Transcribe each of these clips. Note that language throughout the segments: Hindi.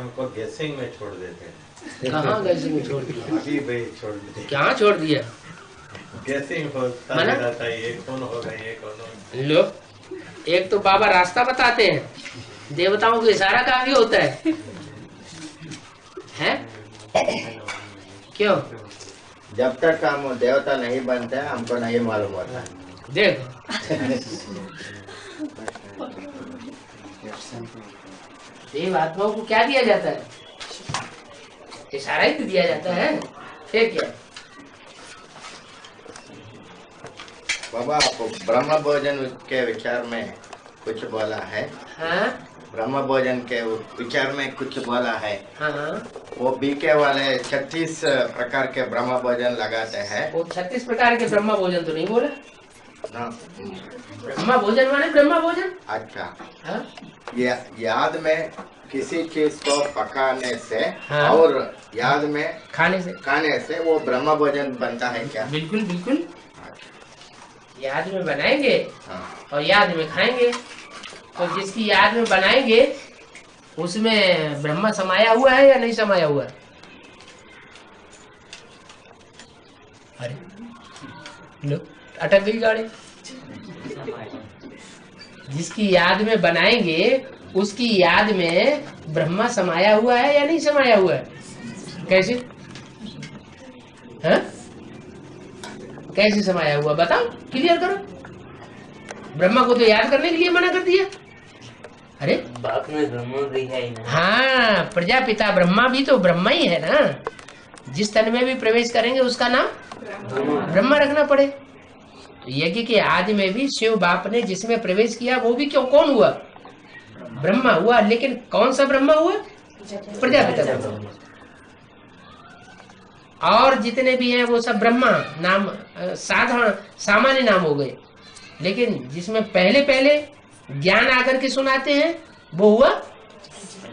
हमको गैसिंग में छोड़ देते हैं। कहाँ गैसिंग में छोड़ दिया? अभी भाई छोड़ दिया। क्या छोड़ दिया? गैसिंग होता मना? रहता है, ये कौन होगा ये कौन होगा। लो, एक तो बाबा रास्ता बताते हैं, देवताओं को इशारा काफी होता है, हैं? क्यों? जब तक हम देवता नहीं बनते हमको नहीं मालूम होता। देखो देव आत्माओं को क्या दिया जाता है? इशारा ही तो दिया जाता है, फिर क्या? बाबा आप ब्रह्म भोजन के विचार में कुछ बोला है? हाँ ब्रह्म भोजन के विचार में कुछ बोला है? हाँ हाँ, वो बीके वाले 36 प्रकार के ब्रह्म भोजन लगाते हैं वो 36 प्रकार के ब्रह्मा भोजन तो नहीं बोला ना। ब्रह्मा भोजन माने ब्रह्मा भोजन। अच्छा, हाँ? याद में किसी चीज को पकाने से हाँ। और याद में खाने से वो ब्रह्म भोजन बनता है क्या? बिल्कुल बिल्कुल, याद में बनाएंगे हाँ। और याद में खाएंगे। तो जिसकी याद में बनाएंगे उसमें ब्रह्मा समाया हुआ है या नहीं समाया हुआ है? अरे लो, अटक गई गाड़ी। जिसकी याद में बनाएंगे उसकी याद में ब्रह्मा समाया हुआ है या नहीं समाया हुआ है? कैसे? हाँ? कैसे समाया हुआ बताओ, क्लियर करो। ब्रह्मा को तो याद करने के लिए मना कर दिया। अरे बाप में ब्रह्मा भी है ना। हाँ, प्रजापिता ब्रह्मा भी तो ब्रह्मा ही है ना। जिस तन में भी प्रवेश करेंगे उसका नाम ब्रह्मा रखना पड़े। तो यज्ञ के आदि में भी शिव बाप ने जिसमें प्रवेश किया वो भी क्यों कौन हुआ? ब्रह्मा हुआ। लेकिन कौन सा ब्रह्मा हुआ? प्रजापिता ब्रह्मा। और जितने भी हैं वो सब ब्रह्मा नाम साधारण सामान्य नाम हो गए। लेकिन जिसमें पहले पहले ज्ञान आकर के सुनाते हैं वो हुआ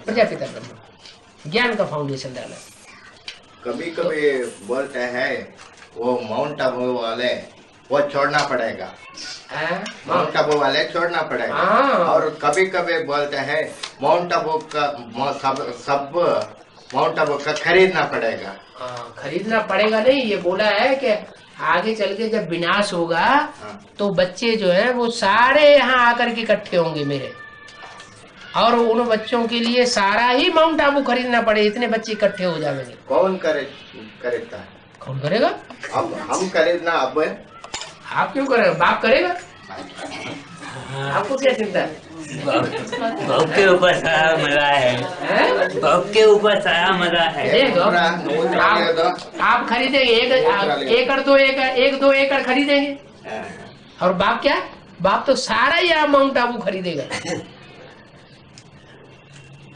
प्रजापिता ब्रह्मा। ज्ञान का फाउंडेशन डाला। कभी कभी बोलते हैं वो माउंट आबू वाले वो छोड़ना पड़ेगा, माउंट आबू वाले छोड़ना पड़ेगा। हाँ। और कभी कभी बोलते हैं माउंट आबू का सब माउंट आबू का खरीदना पड़ेगा। खरीदना पड़ेगा नहीं, ये बोला है कि आगे चल के जब विनाश होगा तो बच्चे जो है वो सारे यहाँ आकर के इकट्ठे होंगे मेरे, और उन बच्चों के लिए सारा ही माउंट आबू खरीदना पड़े, इतने बच्चे इकट्ठे हो जाएंगे। कौन खरीदता है? कौन करेगा? अब हम खरीदना। अब आप क्यों करेगा? बाप करेगा। आपको क्या चिंता है? बाप के ऊपर सारा मजा है, बाप के ऊपर सारा मजा है। देखो, आप खरीदेंगे एक दो एकड़ खरीदेंगे, और बाप क्या? बाप तो सारा ही आप माउंट आबू खरीदेगा।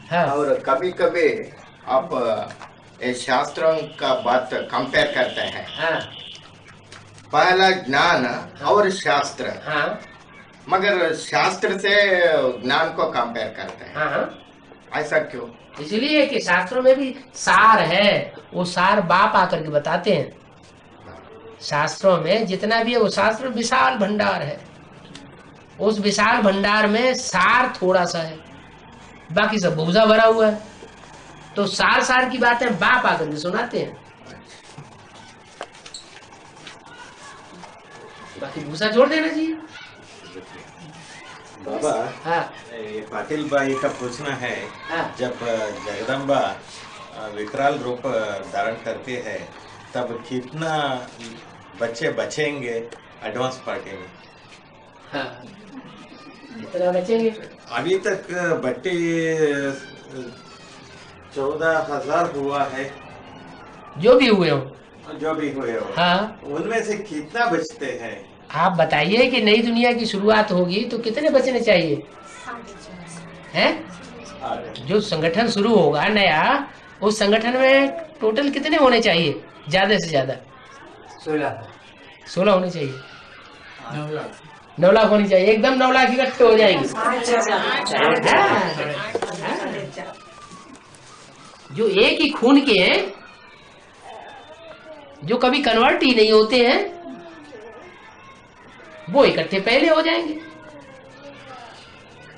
हाँ। और कभी कभी आप ये शास्त्रों का बात कंपेयर करते हैं। हाँ। पहला ज्ञान और शास्त्र। हाँ। मगर शास्त्र से ज्ञान को कंपेयर करते हैं। हाँ। ऐसा क्यों? इसलिए कि शास्त्रों में भी सार है, वो सार बाप आकर के बताते हैं। शास्त्रों में जितना भी है वो शास्त्र विशाल भंडार है, उस विशाल भंडार में सार थोड़ा सा है, बाकी सब भूसा भरा हुआ है। तो सार की बातें बाप आकर के सुनाते हैं, बाकी भूसा छोड़ देना चाहिए। बाबा, हाँ। ये पाटिल भाई का पूछना है, हाँ। जब जगदम्बा विकराल रूप धारण करती है तब कितना बच्चे बचेंगे एडवांस पार्टी में? हाँ। कितना बचेंगे? अभी तक बट्टी 14,000 हुआ है, जो भी हुए हो। जो भी हुए हो। हाँ। उनमें से कितना बचते हैं? आप बताइए कि नई दुनिया की शुरुआत होगी तो कितने बचने चाहिए? हैं? जो संगठन शुरू होगा नया, उस संगठन में टोटल कितने होने चाहिए? ज्यादा से ज्यादा 16 होने चाहिए। 9 लाख होनी चाहिए, एकदम 9 लाख इकट्ठे हो जाएंगे। जो एक ही खून के हैं, जो कभी कन्वर्ट ही नहीं होते हैं, वो इकट्ठे पहले हो जाएंगे।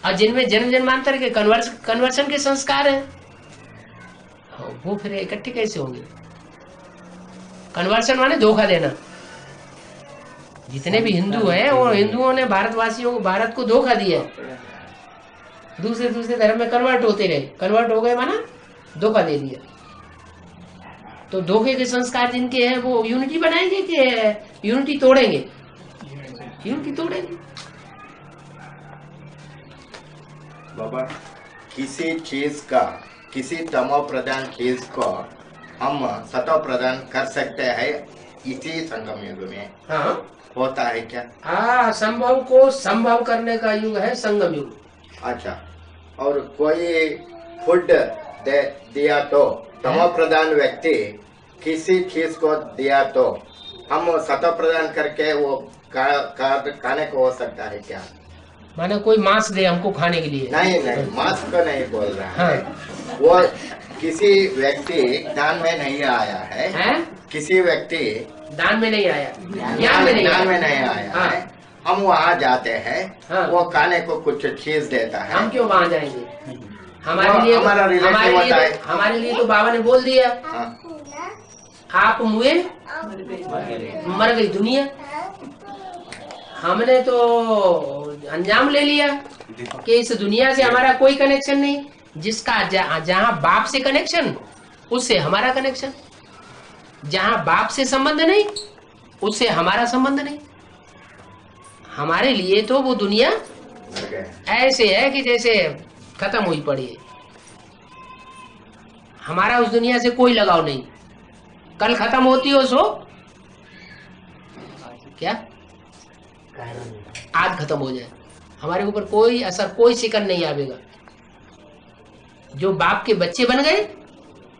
और जिनमें जन्म जन्मांतर के कन्वर्शन के संस्कार हैं, वो फिर इकट्ठे कैसे होंगे? कन्वर्शन माने धोखा देना। जितने भी हिंदू हैं वो हिंदुओं ने भारतवासियों को, भारत को धोखा दिया है। दूसरे दूसरे धर्म में कन्वर्ट होते रहे, कन्वर्ट हो गए माना धोखा दे दिया। तो धोखे के संस्कार जिनके हैं वो यूनिटी बनाएंगे कि यूनिटी तोड़ेंगे? यूनिटी तोड़ेंगे। बाबा, किसी चीज का, किसी तमो प्रधान चीज को हम सतो प्रदान कर सकते हैं इसी संगम युग में। हाँ, होता है क्या? हाँ, संभव को संभव करने का युग है संगम युग। अच्छा, और कोई फूड दिया तो तमो प्रधान व्यक्ति किसी चीज को दिया तो हम सतो प्रदान करके वो खाने को हो सकता है क्या? माने कोई मांस दे हमको खाने के लिए? नहीं नहीं, मांस को नहीं बोल रहा है। हाँ। वो किसी व्यक्ति दान में नहीं आया है, किसी व्यक्ति दान में नहीं आया, ज्ञान में नहीं आया हाँ। है, हम वहाँ जाते हैं। हाँ। वो खाने को कुछ चीज देता है। हम क्यों वहाँ जाएंगे? हमारे लिए हमारे लिए तो बाबा ने बोल दिया। हाँ। आप मुए मर गई दुनिया। हमने तो अंजाम ले लिया कि इस दुनिया से हमारा कोई कनेक्शन नहीं। जिसका जहाँ बाप से कनेक्शन, उससे हमारा कनेक्शन। जहाँ बाप से संबंध नहीं, उससे हमारा संबंध नहीं। हमारे लिए तो वो दुनिया ऐसे है कि जैसे खत्म हुई पड़ी है। हमारा उस दुनिया से कोई लगाव नहीं। कल खत्म होती हो सो क्या, आज खत्म हो जाए, हमारे ऊपर कोई असर, कोई शिकन नहीं आवेगा। जो बाप के बच्चे बन गए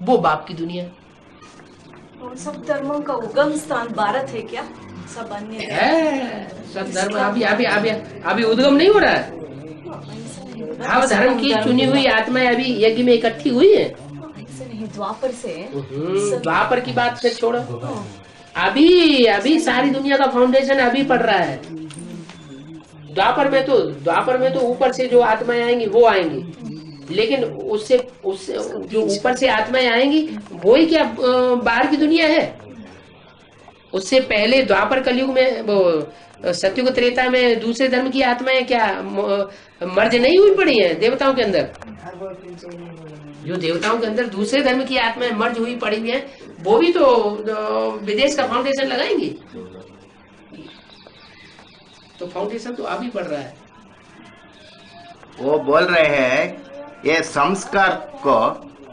वो बाप की दुनिया। और सब धर्मों का उगम स्थान भारत है क्या? सब अन्य है, सब धर्म अभी उद्गम नहीं हो रहा है। अब धर्म की चुनी हुई आत्माएं अभी यज्ञ में इकट्ठी हुई है। ऐसे नहीं, द्वापर से। द्वापर की बात फिर छोड़ो। अभी सारी दुनिया का फाउंडेशन अभी पड़ रहा है। द्वापर में तो ऊपर से जो आत्माएं आएंगी वो आएंगी, लेकिन उससे जो ऊपर से आत्माएं आएंगी वो ही क्या बाहर की दुनिया है? उससे पहले द्वापर कलयुग में, वो सत्युग त्रेता में दूसरे धर्म की आत्माएं क्या मर्ज नहीं हुई पड़ी हैं देवताओं के अंदर? जो देवताओं के अंदर दूसरे धर्म की आत्माएं मर्ज हुई पड़ी हुई हैं, वो भी तो विदेश का फाउंडेशन लगाएंगी। तो फाउंडेशन तो अभी पड़ रहा है। वो बोल रहे हैं ये संस्कार को,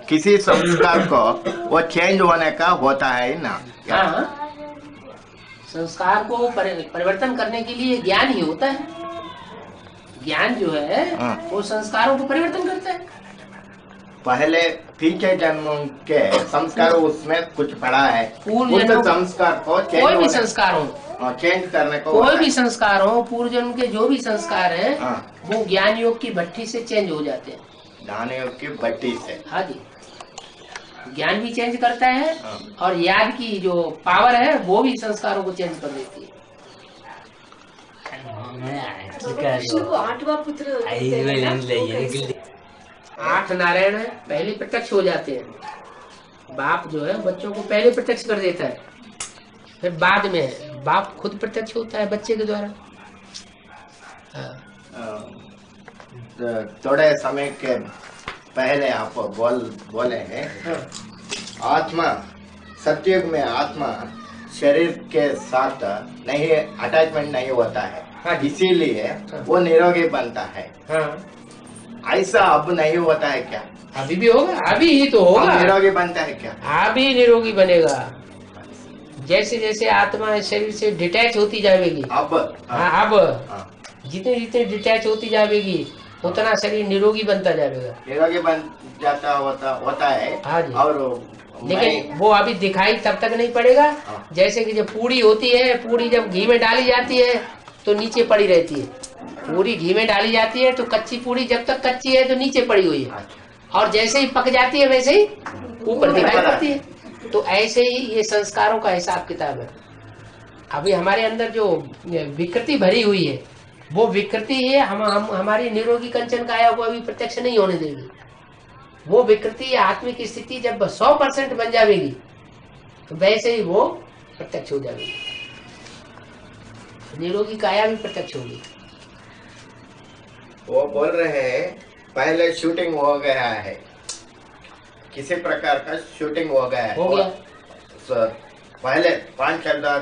किसी संस्कार को वो चेंज होने का होता है ना? हाँ, संस्कार को परिवर्तन करने के लिए ज्ञान ही होता है। ज्ञान जो है वो संस्कारों को परिवर्तन करता है। पहले पीछे जन्मों के संस्कार उसमें कुछ पड़ा है, उस संस्कार को कोई भी संस्कार हो, चेंज करने को, कोई भी संस्कार हो, पूर्व जन्म के जो भी संस्कार हैं वो ज्ञान योग की भट्टी से चेंज हो जाते हैं। ज्ञान योग की भट्टी से? हाँ जी। ज्ञान भी चेंज करता है और याद की जो पावर है वो भी संस्कारों को चेंज कर देती है। कृष्ण को 8वां पुत्र 8 नारायण है, पहले प्रत्यक्ष हो जाते हैं। बाप जो है बच्चों को पहले प्रत्यक्ष कर देता है, फिर बाद में बाप खुद प्रत्यक्ष होता है बच्चे के द्वारा। थोड़े समय के पहले आप बोले हैं आत्मा, सतयुग में आत्मा शरीर के साथ नहीं अटैचमेंट नहीं होता है, इसीलिए वो निरोगी बनता है। ऐसा अब नहीं होता है क्या? अभी भी होगा, अभी ही तो होगा। निरोगी बनता है क्या? अभी निरोगी बनेगा। जैसे जैसे आत्मा शरीर से डिटैच होती जाएगी, अब जितने जितने डिटैच होती जाएगी उतना शरीर निरोगी बनता जाएगा। निरोगी बन जाता होता है। हाँ जी। और लेकिन वो अभी दिखाई तब तक नहीं पड़ेगा। जैसे कि जब पूरी होती है, पूरी जब घी में डाली जाती है तो नीचे पड़ी रहती है। पूरी घी में डाली जाती है तो कच्ची पूरी जब तक कच्ची है तो नीचे पड़ी हुई है, और जैसे ही पक जाती है वैसे ही ऊपर दिखाई पड़ती है। तो ऐसे ही ये संस्कारों का हिसाब किताब है। अभी हमारे अंदर जो विकृति भरी हुई है वो विकृति है, हम हमारी निरोगी कंचन काया को अभी प्रत्यक्ष नहीं होने देगी। वो विकृति आत्मिक स्थिति जब 100% बन जाएगी तो वैसे ही वो प्रत्यक्ष हो जाएगी, निरोगी काया भी प्रत्यक्ष होगी। वो बोल रहे हैं पहले शूटिंग हो गया है, किसी प्रकार का शूटिंग हो गया है, हो गया। पहले 5,000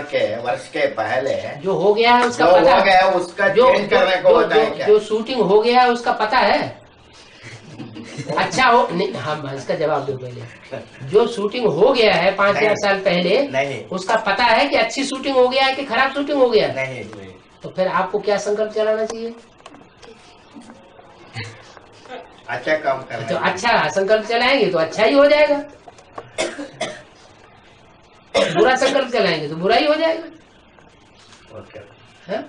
के वर्ष के पहले जो हो गया है उसका जो पता हो गया उसका चेंज करने को होता है क्या? जो शूटिंग हो गया है उसका पता है। अच्छा हो नहीं, हम इसका जवाब दो पहले। जो शूटिंग हो गया है 5,000 साल पहले, नहीं उसका पता है कि अच्छी शूटिंग हो गया है कि खराब शूटिंग हो गया है? नहीं तो फिर आपको क्या संकल्प चलाना चाहिए? अच्छा काम कर तो अच्छा संकल्प चलाएंगे तो अच्छा ही हो जाएगा, बुरा संकल्प चलाएंगे तो बुरा ही हो जाएगा। है?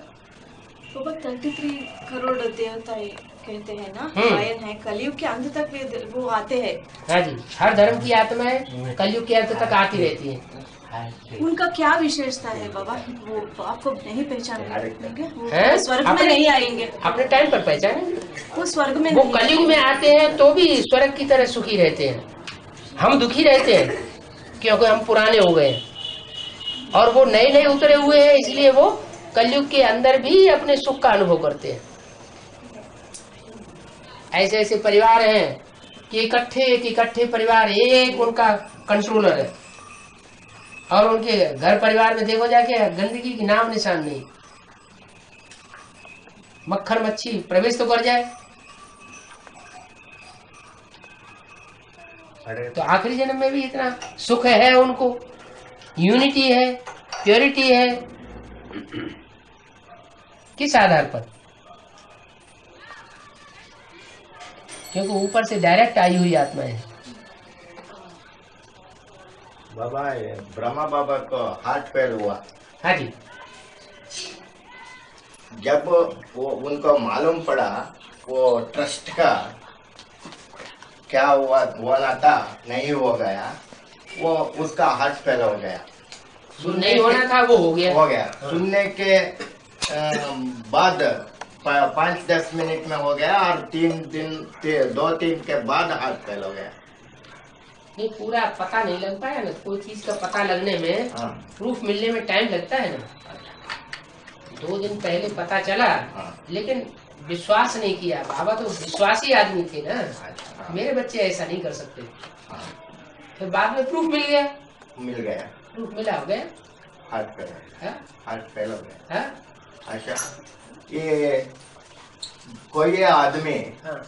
बाबा 33 करोड़ देवता कहते हैं ना, हम्म। गायन है, कलयुग के अंत तक वो आते हैं। हाँ जी, हर धर्म की आत्माएं कलयुग के अंत तक आती रहती हैं। उनका क्या विशेषता है बाबा? वो आपको नहीं पहचानेंगे, हैं? वो स्वर्ग में अपने- नहीं आएंगे, अपने टाइम पर पहचाने। वो स्वर्ग में वो नहीं कलयुग में आते हैं तो भी स्वर्ग की तरह सुखी रहते हैं, हम दुखी रहते हैं क्योंकि हम पुराने हो गए हैं। और वो नए नए उतरे हुए हैं, इसलिए वो कलयुग के अंदर भी अपने सुख का अनुभव करते हैं। ऐसे ऐसे परिवार हैं कि इकट्ठे परिवार, एक उनका कंट्रोलर है, और उनके घर परिवार में देखो जाके गंदगी की नाम निशान नहीं। मक्खन मच्छी प्रवेश तो कर जाए तो आखिरी जन्म में भी इतना सुख है उनको, यूनिटी है, प्योरिटी है। किस आधार पर? क्योंकि ऊपर से डायरेक्ट आई हुई आत्मा है। बाबा ब्रह्मा बाबा को हार्ट फेल हुआ, हाँ जी, जब वो उनको मालूम पड़ा वो ट्रस्ट का क्या हुआ होना था नहीं हो गया, वो उसका हार्ट फेल हो गया। जो नहीं होना था वो हो गया। हो गया सुनने के बाद 5-10 मिनट में हो गया, और 2-3 के बाद हार्ट फेल हो गया। नहीं, पूरा पता नहीं लग पाया ना, कोई चीज का पता लगने में, हाँ। प्रूफ मिलने में टाइम लगता है ना। 2 दिन पहले पता चला, हाँ। लेकिन विश्वास नहीं किया। बाबा तो विश्वासी आदमी थे ना, हाँ। मेरे बच्चे ऐसा नहीं कर सकते। हाँ। फिर बाद में प्रूफ मिल गया, मिल गया, प्रूफ मिला, हो गया। हार्ट फेल, हाँ? हार्ट फेल हो गया। हाँ? अच्छा, ये कोई आदमी हाँ।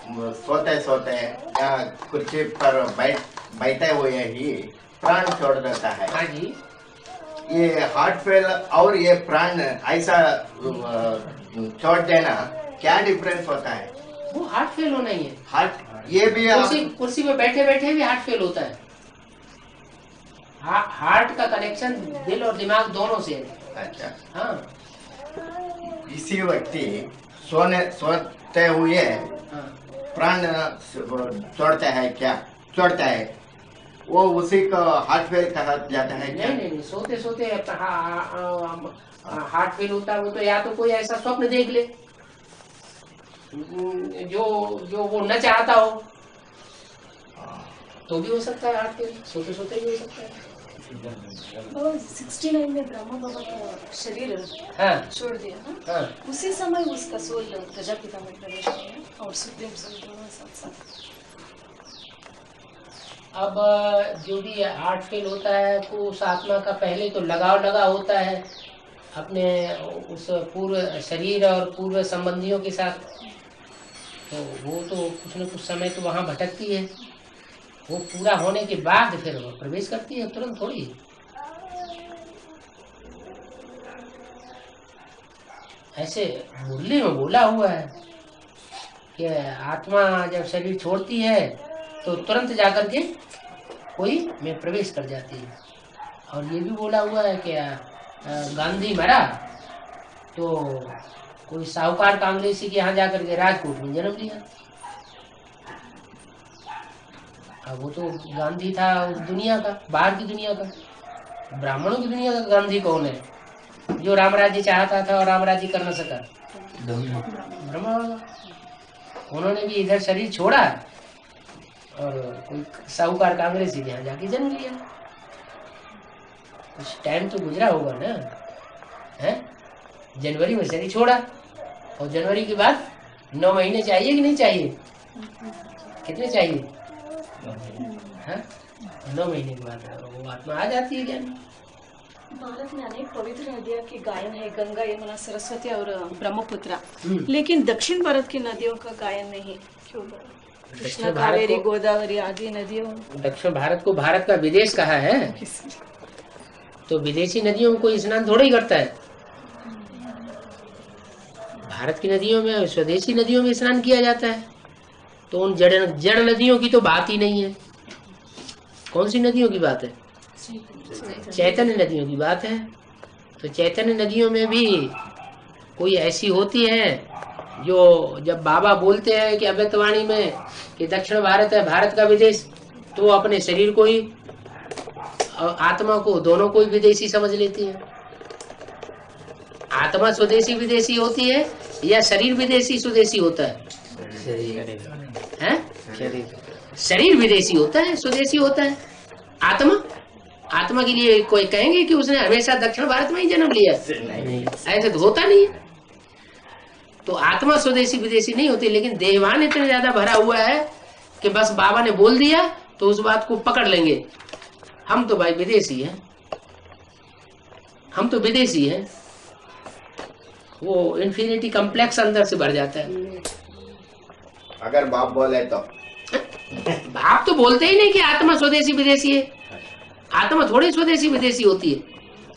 सोते सोते यहाँ कुर्सी पर बैठे हुए ही प्राण छोड़ देता है। हाँ जी, ये हार्ट फेल और ये प्राण ऐसा छोड़ देना क्या डिफरेंस होता है? वो हार्ट फेल होना ही है। हार्ट ये भी कुर्सी में बैठे बैठे भी हार्ट फेल होता है। हार्ट का कनेक्शन दिल और दिमाग दोनों से है। अच्छा, हाँ। इसी व्यक्ति सोते हुए हाँ। प्राण छोड़ता है, क्या छोड़ता है? वो उसी को हार्ट फेल कहा जाता है क्या? नहीं, सोते सोते हार्ट फेल होता है। वो तो या तो कोई ऐसा स्वप्न देख ले जो वो न चाहता हो, तो भी हो सकता है हार्ट फेल, सोते सोते भी हो सकता है। 69 में ब्रह्मा बाबा का शरीर हाँ। छोड़ दिया ना, हाँ। उसी समय उसका सोल प्रजापिता में प्रवेश किया और सुप्रीम सोल दोनों साथ साथ। अब जो भी हार्ट फेल होता है तो उस आत्मा का पहले तो लगाव लगा होता है अपने उस पूर्व शरीर और पूर्व संबंधियों के साथ, तो वो तो कुछ न कुछ समय तो वहाँ भटकती है। वो पूरा होने के बाद फिर वो प्रवेश करती है, तुरंत थोड़ी। ऐसे मुरली में बोला हुआ है कि आत्मा जब शरीर छोड़ती है तो तुरंत जाकर के कोई में प्रवेश कर जाती है। और ये भी बोला हुआ है कि गांधी मरा तो कोई साहूकार कांग्रेसी के यहाँ जाकर के राजकोट में जन्म लिया। अब वो तो गांधी था उस दुनिया का, बाहर की दुनिया का। ब्राह्मणों की दुनिया का गांधी कौन है जो राम राज्य चाहता था और राम राज्य कर न सका? ब्रह्मा बाबा उन्होंने भी इधर शरीर छोड़ा और कोई साहूकार कांग्रेसी के यहाँ जाके जन्म लिया। कुछ टाइम तो गुजरा होगा ना, है? जनवरी में शरीर छोड़ा और जनवरी के बाद 9 महीने चाहिए कि नहीं चाहिए? कितने चाहिए? हाँ? 9 महीने के बाद वो आत्मा आ जाती है ज्ञान। भारत में अनेक पवित्र नदियां की गायन है, गंगा, यमुना, सरस्वती और ब्रह्मपुत्र, लेकिन दक्षिण भारत की नदियों का गायन नहीं, क्यों? कृष्णा, कावेरी, गोदावरी आदि नदियों। दक्षिण भारत को भारत का विदेश कहा है, तो विदेशी नदियों में कोई स्नान थोड़ा ही करता है। भारत की नदियों में, स्वदेशी नदियों में स्नान किया जाता है। तो उन जड़ नदियों की तो बात ही नहीं है। कौन सी नदियों की बात है? चैतन्य नदियों की बात है। तो चैतन्य नदियों में भी कोई ऐसी होती है जो जब बाबा बोलते हैं कि अव्यक्तवाणी में कि दक्षिण भारत है भारत का विदेश, तो वो अपने शरीर को ही आत्मा को दोनों को ही विदेशी समझ लेती है। आत्मा स्वदेशी विदेशी होती है या शरीर विदेशी स्वदेशी होता है? शरीर विदेशी होता है, स्वदेशी होता है। आत्मा के लिए कोई कहेंगे कि उसने हमेशा दक्षिण भारत में ही जन्म लिया? नहीं, ऐसे तो होता नहीं है। तो आत्मा स्वदेशी विदेशी नहीं होती, लेकिन देहवान इतना ज्यादा भरा हुआ है कि बस बाबा ने बोल दिया तो उस बात को पकड़ लेंगे। हम तो भाई विदेशी हैं, हम तो विदेशी हैं। वो इन्फिनिटी कम्प्लेक्स अंदर से भर जाता है। अगर बाप बोले तो बाप तो बोलते ही नहीं कि आत्मा स्वदेशी विदेशी है। आत्मा थोड़ी स्वदेशी विदेशी होती है,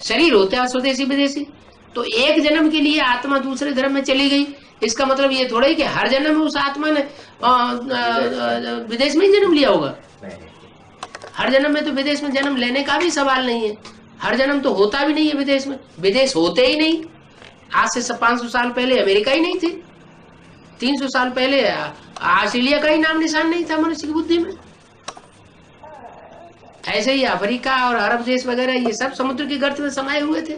शरीर होता है स्वदेशी विदेशी। तो एक जन्म के लिए आत्मा दूसरे धर्म में चली गई, इसका मतलब ये थोड़ा ही कि हर जन्म में उस आत्मा ने विदेश में ही जन्म लिया होगा। हर जन्म में तो विदेश में जन्म लेने का भी सवाल नहीं है। हर जन्म तो होता भी नहीं है विदेश में, विदेश होते ही नहीं। आज से 500 साल पहले अमेरिका ही नहीं थी, 300 साल पहले ऑस्ट्रेलिया का ही नाम निशान नहीं था मनुष्य की बुद्धि में। ऐसे ही अफ्रीका और अरब देश वगैरह ये सब समुद्र के गर्त में समाये हुए थे।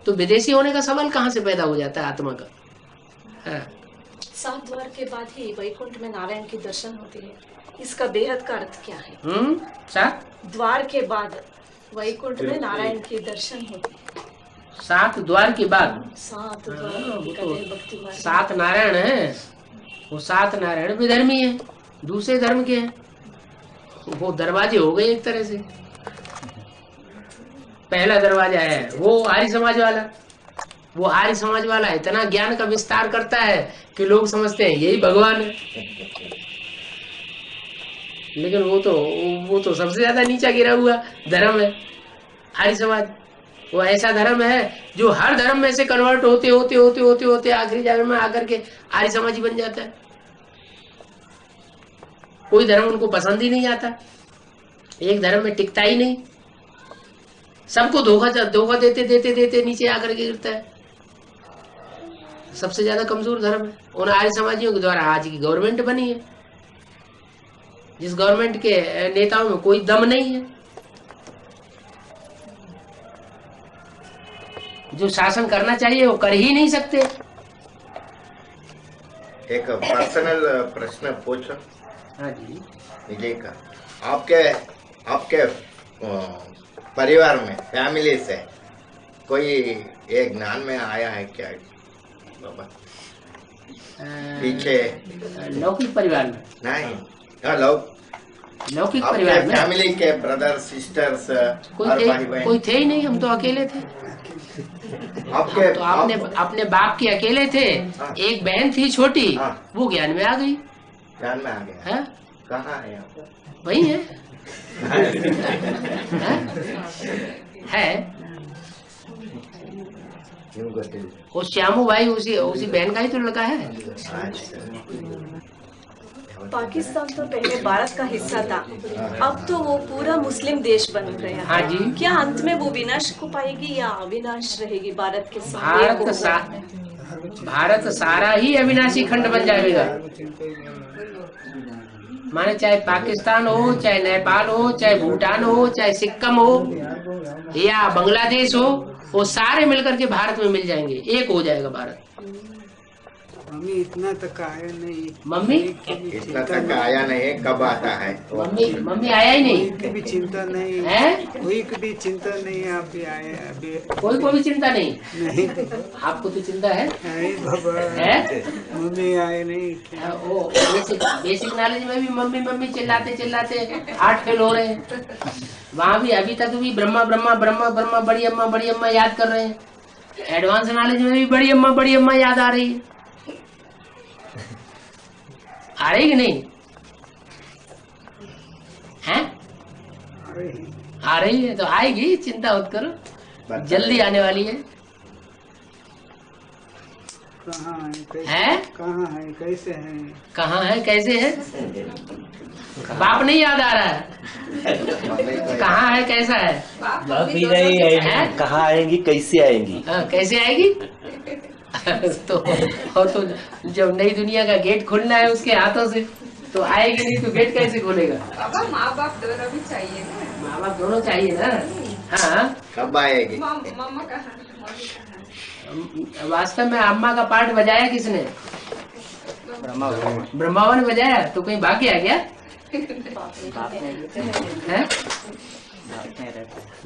तो विदेशी होने का सवाल कहाँ से पैदा हो जाता है आत्मा का? हाँ। 7 द्वार के बाद ही वैकुंठ में नारायण के दर्शन होते हैं, इसका बेहद का अर्थ क्या है? 7 द्वार के बाद वैकुंठ में नारायण के दर्शन होते हैं। 7 द्वार के बाद 7 द्वार 7 नारायण है। वो 7 नारायण विधर्मी है, दूसरे धर्म के हैं। वो दरवाजे हो गए एक तरह से। पहला दरवाजा है वो आर्य समाज वाला। वो आर्य समाज वाला इतना ज्ञान का विस्तार करता है कि लोग समझते हैं यही भगवान है। लेकिन वो तो सबसे ज्यादा नीचा गिरा हुआ धर्म है आर्य समाज। वो ऐसा धर्म है जो हर धर्म में से कन्वर्ट होते होते होते होते होते आखिरी जन्म में आकर के आर्य समाजी बन जाता है। कोई धर्म उनको पसंद ही नहीं आता, एक धर्म में टिकता ही नहीं, सबको धोखा देते देते देते नीचे आकर के गिरता है। सबसे ज्यादा कमजोर धर्म है। उन आर्य समाजियों के द्वारा आज की गवर्नमेंट बनी है, जिस गवर्नमेंट के नेताओं में कोई दम नहीं है, जो शासन करना चाहिए वो कर ही नहीं सकते। एक पर्सनल प्रश्न पूछो। हाँ जी। विजय का आपके परिवार में, फैमिली से कोई एक ज्ञान में आया है क्या बाबा? पीछे लौकिक परिवार में नहीं, लौकिक परिवार में फैमिली के ब्रदर सिस्टर्स और भाई बहन कोई थे ही नहीं। हम तो अकेले थे। आपके तो अपने बाप के अकेले थे। हाँ। एक बहन थी छोटी, हाँ। वो ज्ञान में आ गई। ज्ञान में आ गया है? कहाँ है आप? वही है। है वो श्यामू भाई उसी बहन का ही तो लड़का है। पाकिस्तान तो पहले भारत का हिस्सा था, अब तो वो पूरा मुस्लिम देश बन गया। हाँ जी। क्या अंत में वो विनाश को पाएगी या अविनाश रहेगी? भारत के भारत सारा ही अविनाशी खंड बन जाएगा। माने चाहे पाकिस्तान हो, चाहे नेपाल हो, चाहे भूटान हो, चाहे सिक्किम हो या बांग्लादेश हो, वो सारे मिलकर के भारत में मिल जाएंगे, एक हो जाएगा भारत। मम्मी इतना तक आया नहीं। मम्मी इतना तक आया नहीं, कब आता है? मम्मी आया ही नहीं। कोई की भी चिंता नहीं है, कोई की भी चिंता नहीं। आप भी आए अभी? कोई को भी चिंता नहीं। नहीं आपको तो चिंता है। आए बाबा, है मम्मी आए नहीं क्या? वो बेसिक नॉलेज में भी मम्मी मम्मी चिल्लाते चिल्लाते 8 फेल हो रहे हैं। वहाँ भी अभी तक भी ब्रह्मा ब्रह्मा ब्रह्मा ब्रह्मा बड़ी अम्मा याद कर रहे हैं। एडवांस नॉलेज में भी बड़ी अम्मा याद आ रही है। आ रही कि नहीं है? आ रही है तो आएगी, चिंता मत करो, जल्दी आने वाली है। कहाँ है कैसे है? कहाँ है कैसे है? कहाँ है कैसे है? बाप नहीं याद आ रहा है। कहाँ है कैसा है? बाप ही नहीं है? कहाँ आएंगी, कैसे आएंगी? हाँ, कैसे आएगी? तो जब नई दुनिया का गेट खोलना है उसके हाथों से, तो आएगी नहीं तो गेट कैसे खोलेगा? माँ बाप दोनों भी चाहिए ना। माँ बाप दोनों चाहिए ना। हाँ, कब आएगी? मामा कहाँ? वास्तव में अम्मा का पार्ट बजाया किसने? ब्रह्मावा ने बजाया। तो कहीं भाग गया क्या? है?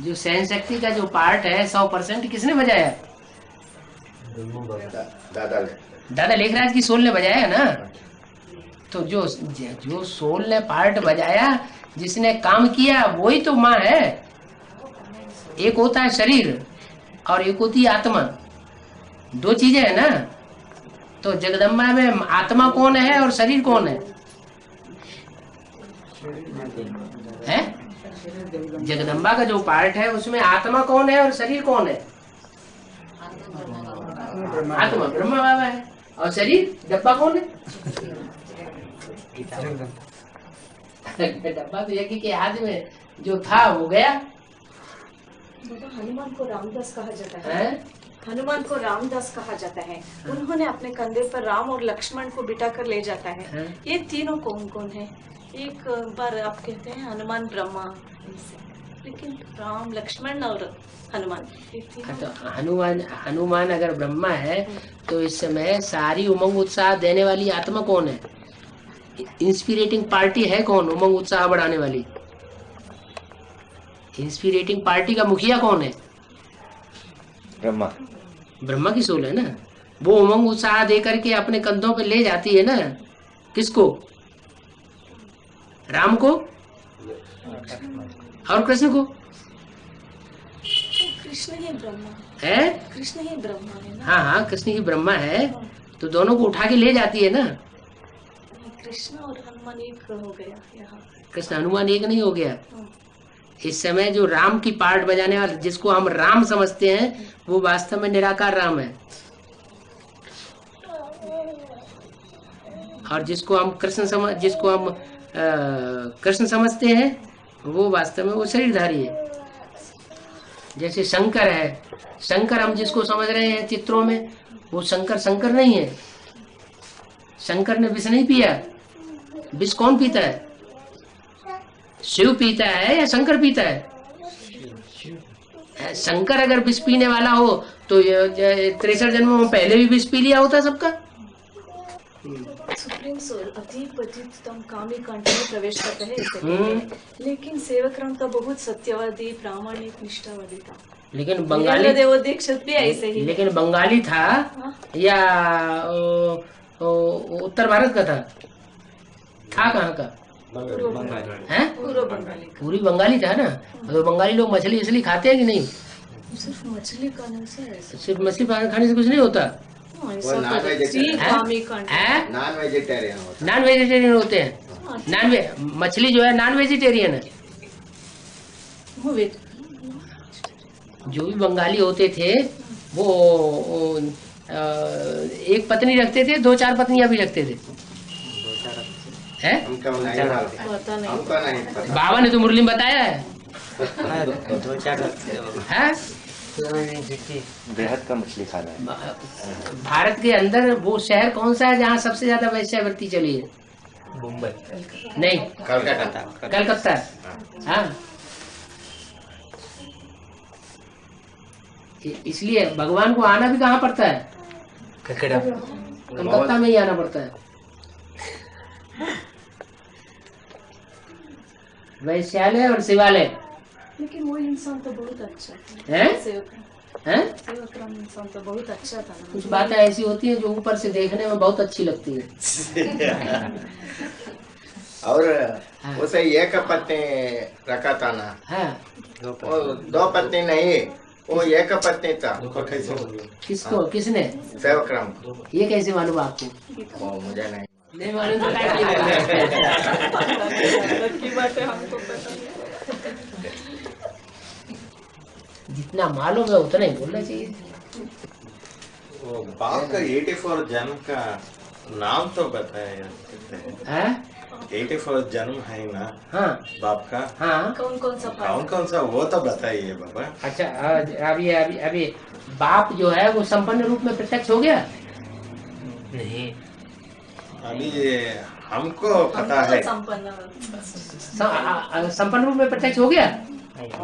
जो सहन शक्ति का जो पार्ट है 100% किसने बजाया? दादा लेखराज की सोल ने बजाया ना। तो जो सोल ने पार्ट बजाया, जिसने काम किया, वही तो माँ है। एक होता है शरीर और एक होती है आत्मा, दो चीजें है ना। तो जगदम्बा में आत्मा कौन है और शरीर कौन है? जगदम्बा का जो पार्ट है उसमें आत्मा कौन है और शरीर कौन है? आत्मा ब्रह्मा बाबा है और शरीर डब्बा कौन है? डब्बा तो यज्ञ के हाथ में जो था वो गया। हनुमान को रामदास कहा जाता है। हनुमान को रामदास कहा जाता है। उन्होंने अपने कंधे पर राम और लक्ष्मण को बिठा कर ले जाता है। ये तीनों कौन कौन है? एक बार आप कहते हैं हनुमान ब्रह्मा, लेकिन राम लक्ष्मण और हनुमान, तो हनुमान अगर ब्रह्मा है तो इस समय सारी उमंग उत्साह देने वाली आत्मा कौन है? इंस्पिरेटिंग पार्टी है कौन? उमंग उत्साह बढ़ाने वाली इंस्पिरेटिंग पार्टी का मुखिया कौन है? ब्रह्मा की सोल है ना। वो उमंग उत्साह दे करके अपने कंधों पे ले जाती है ना। किसको? राम को और कृष्ण को। कृष्ण ही ब्रह्मा है। कृष्ण ही ब्रह्मा है ना। हाँ, कृष्ण ही ब्रह्मा है। तो दोनों को उठा के ले जाती है ना। कृष्ण और हनुमान एक हो गया यहाँ। कृष्ण हनुमान एक नहीं हो गया। इस समय जो राम की पार्ट बजाने वाले, जिसको हम राम समझते हैं, वो वास्तव में निराकार राम है। और जिसको हम कृष्ण समझते हैं, वो वास्तव में वो शरीरधारी है। जैसे शंकर है, शंकर हम जिसको समझ रहे हैं चित्रों में, वो शंकर नहीं है। शंकर ने विष नहीं पिया। विष कौन पीता है? शिव पीता है या शंकर पीता है? शंकर अगर विष पीने वाला हो तो 63 जन्मों में पहले भी विष पी लिया होता सबका। सुप्रीम सोल अति पतितम कामी कांड में प्रवेश करता है ऐसे, लेकिन सेवकरण का बहुत सत्यवादी प्रामाणिक निष्ठावादी था। लेकिन बंगाली देवोदीक्षित भी ऐसे ही। लेकिन बंगाली था या उत्तर भारत का था कहाँ का? है पूरी बंगाली था ना। तो बंगाली लोग मछली इसलिए खाते हैं कि नहीं? सिर्फ मछली खाने से, सिर्फ मछली खाने से कुछ नहीं होता। नॉन वेजिटेरियन होते हैं। मछली जो है नॉन वेजिटेरियन है। जो भी बंगाली होते थे वो एक पत्नी रखते थे, 2-4 पत्नियां भी रखते थे। है? बाबा ने तो मुरली में बताया है। बेहद का मछली खाना है। भारत के अंदर वो शहर कौन सा है जहाँ सबसे ज्यादा वैश्यावृत्ति चली है? मुंबई नहीं, कलकत्ता। हाँ, इसलिए भगवान को आना भी कहाँ पड़ता है? कलकत्ता में ही आना पड़ता है। वैश्यालय और शिवालय लेकिन वो इंसान तो बहुत अच्छा है, सेवकराम हैं? सेवकराम इंसान तो बहुत अच्छा था ना। कुछ बातें ऐसी होती है जो ऊपर से देखने में बहुत अच्छी लगती है। और उसे एक पत्नी रखा था ना, हाँ, वो 2 पत्नी नहीं, वो एक पत्नी था। उनको कैसे बोलूं? किसको, किसने? सेवकराम को। ये कैसे मालूम आपको? वो मुझे नहीं मालूम तो काहे के लिए बोल रहे हैं? की बात है, हमको पता नहीं। जितना मालूम है उतना ही बोलना चाहिए। वो बाप का 84 जन्म का नाम तो बताया हैं? 84 जन्म है ना हाँ बाप का, हाँ। कौन कौन सा कौन सा वो तो बताइए बाबा। अच्छा, अभी अभी अभी बाप जो है वो संपन्न रूप में प्रत्यक्ष हो गया? नहीं, अभी हमको पता है संपन्न रूप में प्रत्यक्ष हो गया?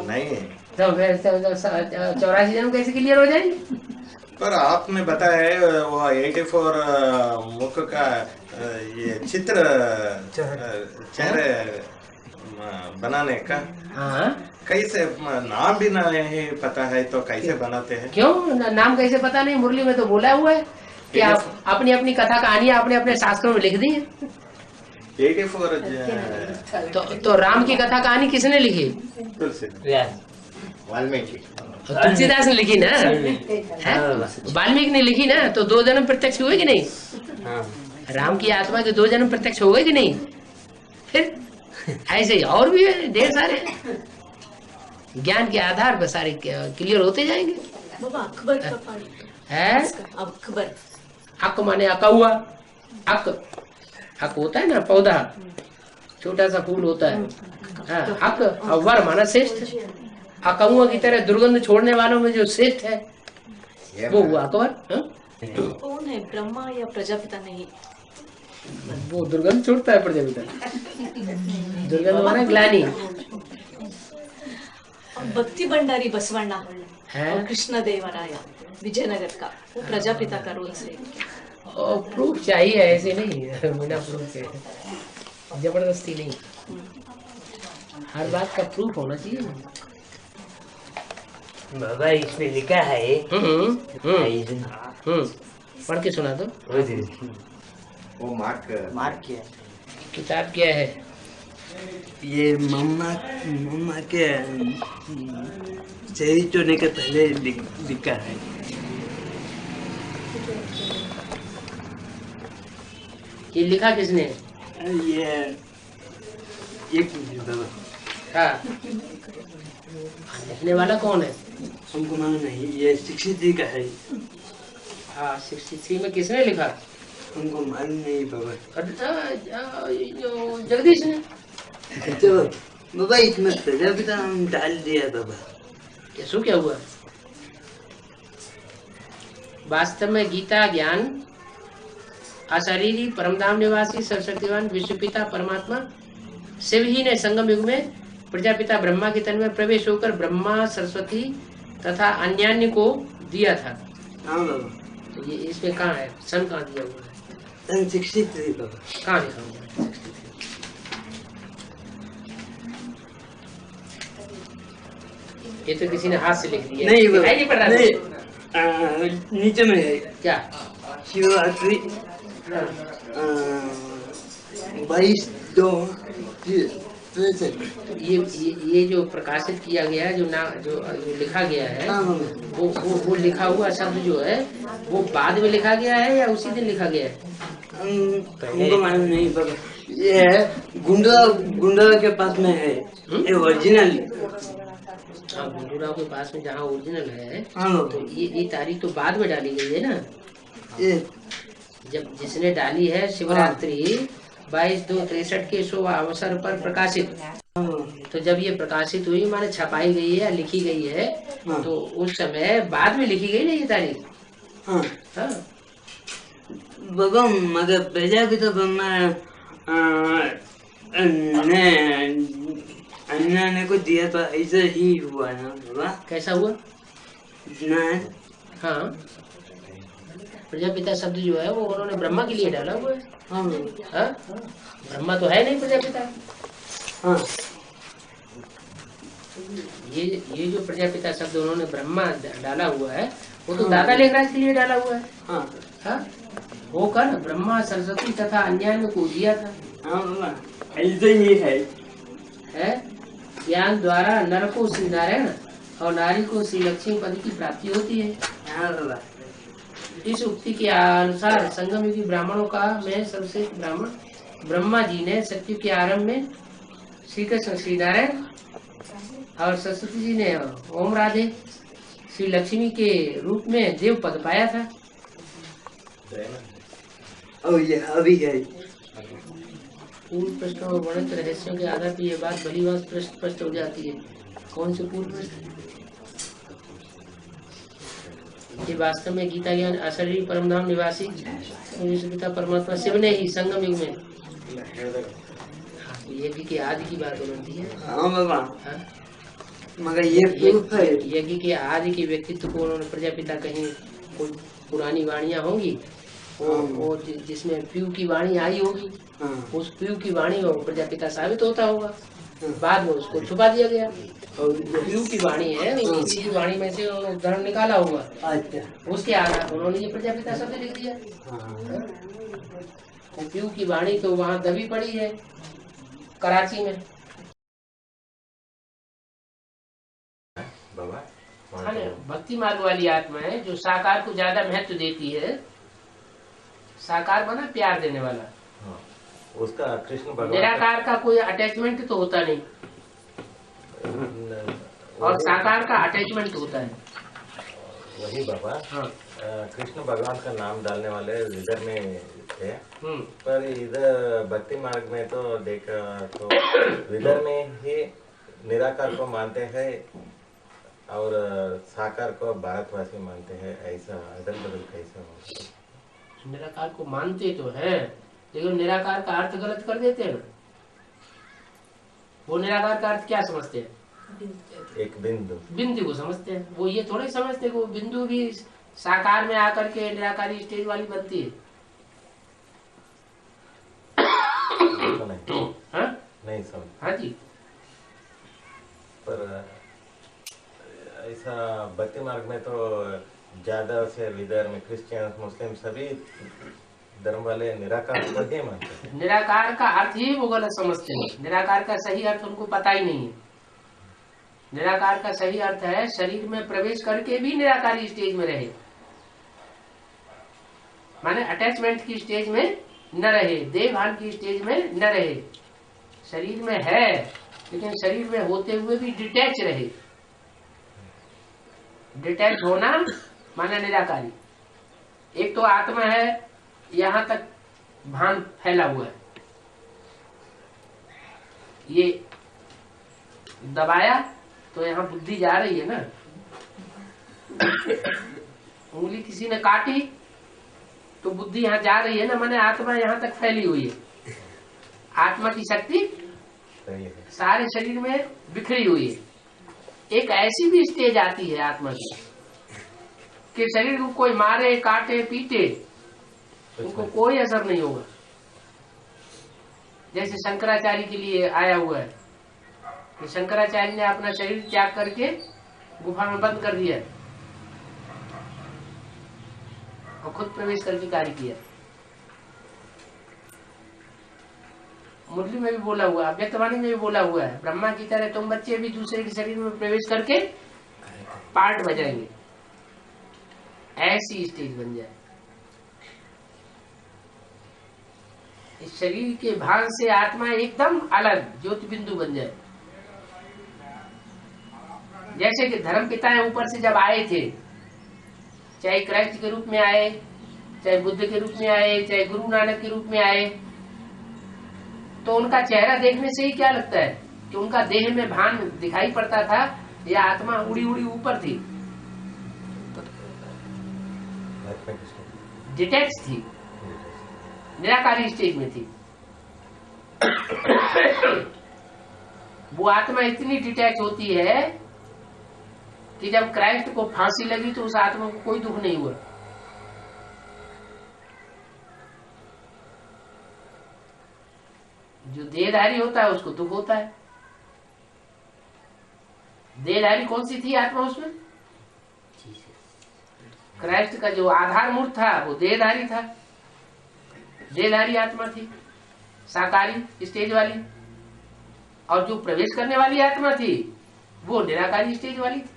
नहीं, तो 84 जन्म कैसे क्लियर हो जाएंगे? पर आपने बताया है वो 84 मुख का ये चित्र चेहरे बनाने का हाँ, कैसे नाम भी नहीं पता है तो कैसे बनाते हैं? क्यों नाम कैसे पता नहीं? मुरली में तो बोला हुआ है कि आप अपनी अपनी कथा कहानियां अपने अपने शास्त्रों में लिख दी है। 84 तो राम की कथा कहानी किसने लिखी? वाल्मीकि। तुलसीदास ने लिखी ना, वाल्मीकि ने लिखी ना, तो 2 जन्म प्रत्यक्ष हुए कि नहीं? राम की आत्मा के 2 जन्म प्रत्यक्ष हो गए कि नहीं? फिर ऐसे ही और भी है ढेर सारे, ज्ञान के आधार पर सारे क्लियर होते जाएंगे। बाबा अकबर का पानी है? अकबर, अक माने अका हुआ, अक होता है ना पौधा, छोटा सा फूल होता है। हाँ, अक और वर माना श्रेष्ठ। अकौआ की तरह दुर्गंध छोड़ने वालों में जो श्रेष्ठ है वो हुआ अकबर। कौन है, ब्रह्मा या प्रजापिता? नहीं, वो दुर्गंध छोड़ता है प्रजापिता। दुर्गंध माना ग्लानी। भक्ति भंडारी बसवण्णा है? और कृष्ण देवराया विजयनगर का, वो प्रजापिता का रोल से। प्रूफ चाहिए, ऐसे नहीं बिना प्रूफ के, जबरदस्ती नहीं, हर बात का प्रूफ होना चाहिए। बाबा इसमें लिखा है, पढ़ के सुना दो। वो मार्क किया किताब क्या है? ये मम्मा के शहीद होने के पहले लिखा है। ये लिखा किसने? ये एक मिनट बाबा। हाँ, लिखने वाला कौन है? हमको मालूम नहीं, ये 63 का है। हाँ, 63 में किसने लिखा? हमको मालूम नहीं बाबा। जगदीश ने। तो बाबा इसमें प्रजापिता नाम डाल दिया बाबा। कैसो क्या हुआ? वास्तव में गीता ज्ञान अशरीरी परमधाम निवासी सर्वशक्तिवान विश्वपिता परमात्मा शिव ही ने संगम युग में प्रजापिता ब्रह्मा के तन में प्रवेश होकर ब्रह्मा, सरस्वती तथा अन्यान्य को दिया था। हाँ बाबा। तो ये इसमें कहाँ है? सन कहाँ दिया हुआ है? सन 63 बाबा। कहाँ लिखा हुआ है? 63। ये तो किसी ने हाथ से लिख दिया। नहीं बाबा, नहीं पड़ रहा नहीं, नीचे में है क्या? शिवरात्रि 22/2/63। ये जो प्रकाशित किया गया है, जो लिखा गया है, वो लिखा हुआ शब्द जो है वो बाद में लिखा गया है या उसी दिन लिखा गया है? हमको मालूम नहीं बाबा। ये गुंडा के पास में है, ये ओरिजिनल। हाँ, गुंडूराव के पास में जहाँ ओरिजिनल है। हाँ, तो ये तारीख तो बाद में डाली गई है ना? ये जब जिसने डाली है शिवरात्रि 22/2/63 के शुभ अवसर पर प्रकाशित। तो जब ये प्रकाशित हुई माने छपाई गई है या लिखी गई है, तो उस समय बाद में लिखी गई ना ये तारीख। हाँ हाँ बाबा, मगर प्रजापिता ब्रह्मा अन्य को दिया तो ऐसा ही हुआ ना बाबा? कैसा हुआ? ना हाँ, प्रजापिता शब्द जो है वो उन्होंने ब्रह्मा के लिए डाला हुआ है। हाँ हाँ? ब्रह्मा तो है नहीं प्रजापिता। हाँ ये जो प्रजापिता शब्द उन्होंने ब्रह्मा डाला हुआ है वो तो दादा लेखराज के लिए डाला हुआ है। हाँ हाँ? वो कर ब्रह्मा सरस्वती तथा अन्यान्य को दिया था। हाँ बाबा ऐसे ही है। ज्ञान द्वारा नर को श्री नारायण और नारी को श्री लक्ष्मी पद की प्राप्ति होती है। हाँ बाबा इस उक्ति के अनुसार संगम युगी ब्राह्मणों का में सर्वश्रेष्ठ ब्राह्मण ब्रह्मा जी ने सतयुग के आरंभ में श्री कृष्ण श्री नारायण और सरस्वती जी ने ओम राधे श्री लक्ष्मी के रूप में देव पद पाया था। और ये अभी है। पूर्व प्रश्न और वर्णित रहस्यों के आधार पर यह बात भली बात स्पष्ट हो जाती है। कौन से पूर्व प्रश्न? ये वास्तव में गीता ज्ञान अशरीरी परमधाम निवासी पिता परमात्मा शिव ने ही संगम युग में यज्ञ के आदि की बात उन्होंने दी है। हाँ बाबा हाँ? मगर ये प्रूफ है। यज्ञ के आदि के व्यक्तित्व को उन्होंने प्रजापिता कहीं कोई पुरानी वाणियां होंगी वो जिसमें पीयू की वाणी आई होगी, उस पीयू की वाणी वो प्रजापिता साबित होता होगा। बाद में उसको छुपा दिया गया और पीयू की वाणी है इसी की वाणी में से उन्होंने उदाहरण निकाला हुआ। अच्छा उसके आधार पर उन्होंने ये प्रजापिता शब्द लिख दिया। पीयू की वाणी तो वहाँ दबी पड़ी है कराची में। भक्ति मार्ग वाली आत्माएं जो साकार को ज्यादा महत्व देती है, साकार बना प्यार देने वाला, उसका कृष्ण भगवान निराकार का कोई अटैचमेंट तो होता नहीं और साकार का अटैचमेंट होता है। वही बाबा। हाँ। कृष्ण भगवान का नाम डालने वाले इधर में थे, पर इधर भक्ति मार्ग में तो देखा तो इधर में ही निराकार को मानते हैं और साकार को भारतवासी मानते हैं। ऐसा अदल बदल कैसा हो? निराकार को मानते तो है लेकिन निराकार का अर्थ गलत कर देते हैं ना। वो निराकार का अर्थ क्या समझते हैं? एक बिंदु बिंदु को समझते हैं। वो ये थोड़े समझते कि वो बिंदु भी साकार में आकर के निराकारी स्टेज वाली बनती है। नहीं समझ। हाँ जी। पर ऐसा भक्ति मार्ग में तो ज्यादा से विदर में क्रिश्चियन मुस्लिम सभी धर्म वाले निराकार को ही मानते हैं। निराकार का अर्थ ही वो गलत समझते हैं। निराकार का सही अर्थ उनको पता ही नहीं है। निराकार का सही अर्थ है शरीर में प्रवेश करके भी निराकारी स्टेज में रहे, माने अटैचमेंट की स्टेज में न रहे, देहभान की स्टेज में न रहे। शरीर में है लेकिन शरीर में होते हुए भी डिटैच रहे। डिटैच होना माने निराकारी। एक तो आत्मा है यहाँ तक भान फैला हुआ है, ये दबाया तो यहाँ बुद्धि जा रही है ना। उंगली किसी ने काटी तो बुद्धि यहाँ जा रही है ना, माने आत्मा यहाँ तक फैली हुई है। आत्मा की शक्ति सारे शरीर में बिखरी हुई है। एक ऐसी भी स्टेज आती है आत्मा की कि शरीर को कोई मारे काटे पीटे उनको कोई असर नहीं होगा। जैसे शंकराचार्य के लिए आया हुआ है कि शंकराचार्य ने अपना शरीर त्याग करके गुफा में बंद कर दिया और खुद प्रवेश करके कार्य किया। मुरली में भी बोला हुआ, अव्यक्तवाणी में भी बोला हुआ है, ब्रह्मा की तरह तुम बच्चे भी दूसरे के शरीर में प्रवेश करके पार्ट बजाएंगे। ऐसी स्टेज बन जाए, इस शरीर के भाग से आत्मा एकदम अलग ज्योति बिंदु बन जाए। जैसे कि धर्म पिताएं ऊपर से जब आए थे, चाहे क्राइस्ट के रूप में आए, चाहे बुद्ध के रूप में आए, चाहे गुरु नानक के रूप में आए, तो उनका चेहरा देखने से ही क्या लगता है कि उनका देह में भान दिखाई पड़ता था या आत्मा उड़ी उड़ी ऊपर थी, डिटैच थी, निराकारी स्टेज में थी। वो आत्मा इतनी डिटैच होती है कि जब क्राइस्ट को फांसी लगी तो उस आत्मा को कोई दुख नहीं हुआ। जो देहधारी होता है उसको दुख होता है। देहधारी कौन सी थी आत्मा उसमें? क्राइस्ट का जो आधार मूर्त था वो देहधारी था, देहधारी आत्मा थी, साकारी स्टेज वाली। और जो प्रवेश करने वाली आत्मा थी वो निराकारी स्टेज वाली थी।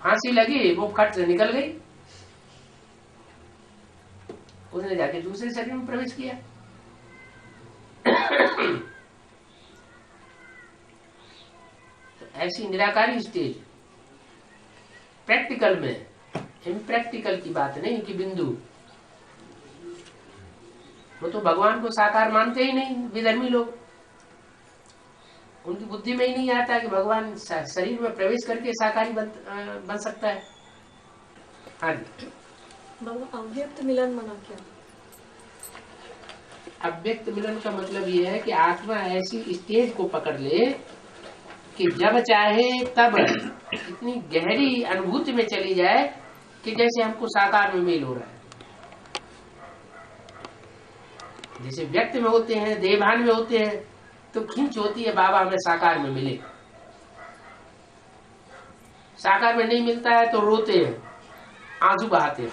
फांसी लगी, वो फट से निकल गई, उसने जाके दूसरे शरीर में प्रवेश किया। तो ऐसी निराकारी स्टेज प्रैक्टिकल में, इम्प्रैक्टिकल की बात नहीं कि बिंदु। वो तो भगवान को साकार मानते ही नहीं विधर्मी लोग। उनकी बुद्धि में ही नहीं आता कि भगवान शरीर में प्रवेश करके साकारी बन सकता है। हाँ जी। बाबा अव्यक्त मिलन मना क्या? अव्यक्त मिलन का मतलब ये है कि आत्मा ऐसी स्टेज को पकड़ ले कि जब चाहे तब इतनी गहरी अनुभूति में चली जाए कि जैसे हमको साकार में मेल हो रहा है। जैसे व्यक्त में होते हैं, देवभान में होते हैं, तो खींच होती है बाबा हमें साकार में मिले। साकार में नहीं मिलता है तो रोते हैं, आंसू बहाते हैं।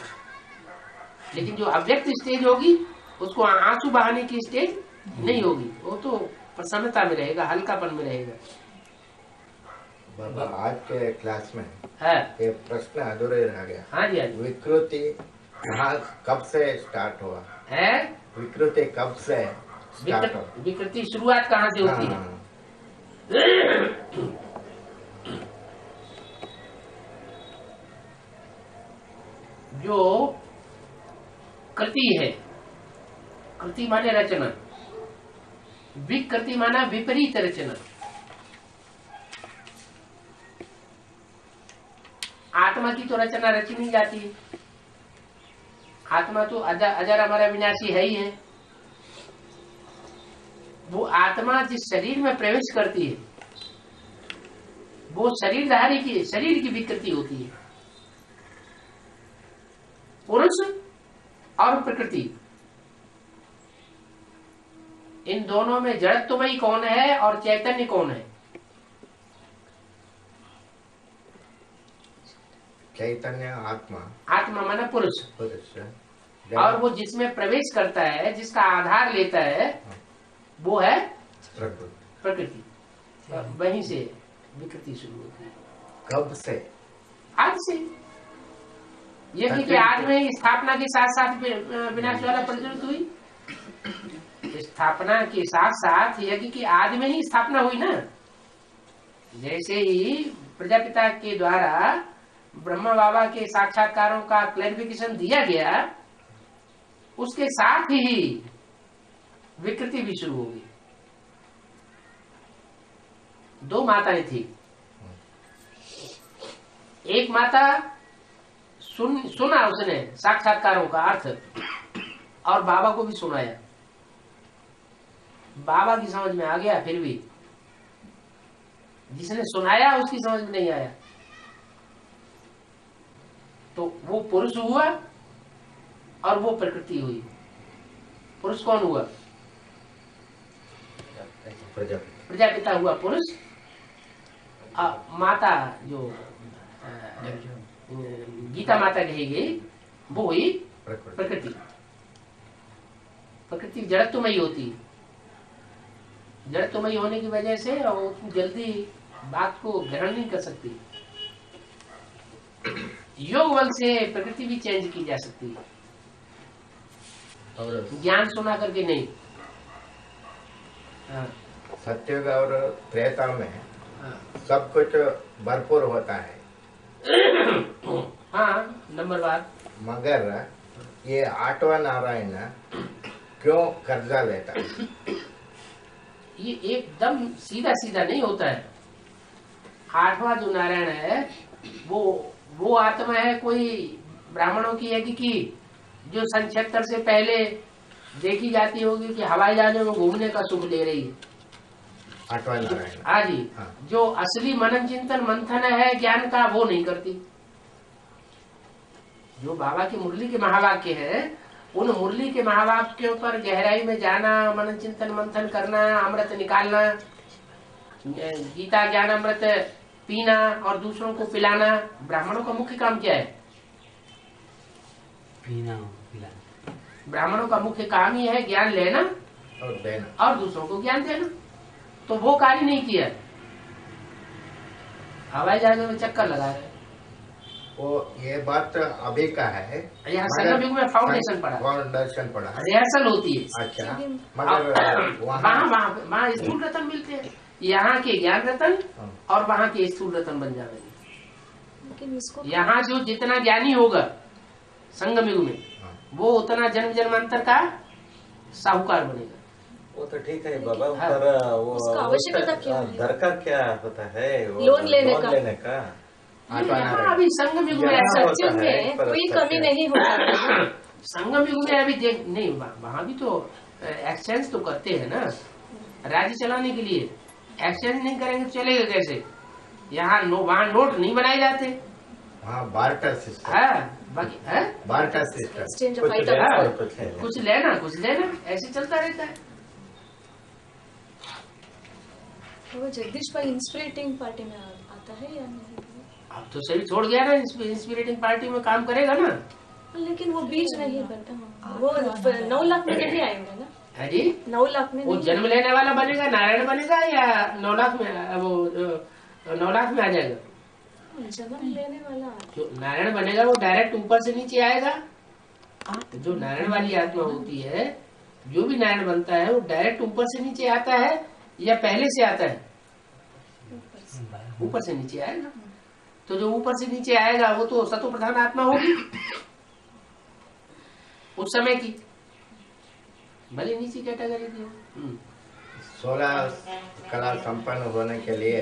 लेकिन जो अव्यक्त स्टेज होगी उसको आंसू बहाने की स्टेज नहीं होगी, वो तो प्रसन्नता में रहेगा, हल्कापन में रहेगा। बाबा आज के क्लास में है ये प्रश्न अधूरे रह गया। हाँ जी, हाँ जी। विकृति कहाँ कब से स्टार्ट हुआ है? विकृति कब से स्टार्ट हुआ? विकृति शुरुआत कहाँ से होती है? जो कृति है, कृति माने रचना, विकृति माना विपरीत रचना। आत्मा की तो रचना रची नहीं जाती है। आत्मा तो अजर हमारा विनाशी है ही है। वो आत्मा जिस शरीर में प्रवेश करती है वो शरीरधारी की, शरीर की विकृति होती है। पुरुष और प्रकृति, इन दोनों में जड़त्वमयी कौन है और चैतन्य कौन है? चैतन्य आत्मा, आत्मा माना पुरुष। पुरुष और वो जिसमें प्रवेश करता है, जिसका आधार लेता है, वो है प्रकृति। वहीं से विकृति शुरू होती है। कब से? आज से। यदि कि आज में स्थापना के साथ साथ विनाश वाला प्रज्वलित हुई। स्थापना के साथ साथ यदि कि आज में ही स्थापना हुई ना। जैसे ही प्रजापिता के द्वारा ब्रह्मा बाबा के साक्षात्कारों का क्लैरिफिकेशन दिया गया, उसके साथ ही विकृति भी शुरू हो गई। दो माताएं थी। एक माता सुना उसने साक्षात्कारों का अर्थ और बाबा को भी सुनाया। बाबा की समझ में आ गया, फिर भी जिसने सुनाया उसकी समझ में नहीं आया। तो वो पुरुष हुआ और वो प्रकृति हुई। पुरुष कौन हुआ? प्रजापिता हुआ पुरुष। माता जो गीता माता कही गई वो हुई प्रकृति। प्रकृति जड़त्वमयी होती है। जड़त्वमयी होने की वजह से वो जल्दी बात को ग्रहण नहीं कर सकती। योग बल से प्रकृति भी चेंज की जा सकती है, और ज्ञान सुना करके नहीं। सत्युग और त्रेता में सब कुछ भरपूर होता है। हाँ, नंबर बात। मगर ये आठवां नारायण क्यों कर्जा लेता है? ये एकदम सीधा सीधा नहीं होता है। आठवां जो नारायण है वो आत्मा है कोई ब्राह्मणों की है कि जो सन 76 से पहले देखी जाती होगी कि हवाई जहाजों में घूमने का सुख ले रही है। आठवां नारायण। हाँ जी। जो असली मनन चिंतन मंथन है ज्ञान का, वो नहीं करती। जो बाबा की मुरली के महावाक्य है उन मुरली के माँ बाप के ऊपर गहराई में जाना, मनन चिंतन मंथन करना, अमृत निकालना, गीता ज्ञान अमृत पीना और दूसरों को पिलाना, ब्राह्मणों का मुख्य काम क्या है? पीना पिलाना। ब्राह्मणों का मुख्य काम ही है ज्ञान लेना और देना और दूसरों को ज्ञान देना। तो वो कार्य नहीं किया, हवाई जहाजों में चक्कर लगा रहे। वो ये बात अभी का है, यहाँ संगम युग में फाउंडेशन पड़ा, रिहर्सल होती है। अच्छा, मगर वहाँ स्थूल रतन मिलते हैं, यहाँ के ज्ञान रतन और वहाँ के स्थूल रतन बन जाएंगे। यहाँ जो जितना ज्ञानी होगा संगम युग में, वो उतना जन्म जन्मांतर का साहूकार बनेगा। वो तो ठीक है बाबा, पर वो उसका आवश्यकता क्या है? दरकार क्या होता है? लोन लेने का। यहाँ अभी संगम युग में सत्युग में कोई कमी नहीं होता। संगम युग में अभी देख नहीं, वहाँ भी तो एक्सचेंज तो करते हैं ना, राज्य चलाने के लिए। एक्सचेंज नहीं करेंगे तो चलेगा कैसे? यहाँ वहाँ नोट नहीं बनाए जाते। Barter system. बाकी बार्टर सिस्टम, कुछ लेना कुछ देना, ऐसे चलता रहता है। तो जगदीश भाई इंस्पिरेटिंग पार्टी में आता है या नहीं? अब तो सही छोड़ गया ना, इंस्पिरेटिंग पार्टी में काम करेगा ना। लेकिन वो बीज नहीं बनता, वो 9 लाख में नहीं आएगा ना। जी 9 लाख में वो जन्म लेने वाला बनेगा, नारायण बनेगा, या 9 लाख में वो 9 लाख में आ जाएगा? जन्म लेने वाला जो नारायण बनेगा वो डायरेक्ट ऊपर से नीचे आएगा। जो नारायण वाली आत्मा होती है, जो भी नारायण बनता है वो डायरेक्ट ऊपर से नीचे आता है या पहले से आता है? ऊपर से नीचे आएगा। तो जो ऊपर से नीचे आएगा वो तो सतो प्रधान आत्मा होगी उस समय की, भले नीचे कैटेगरी की। 16 कला संपन्न होने के लिए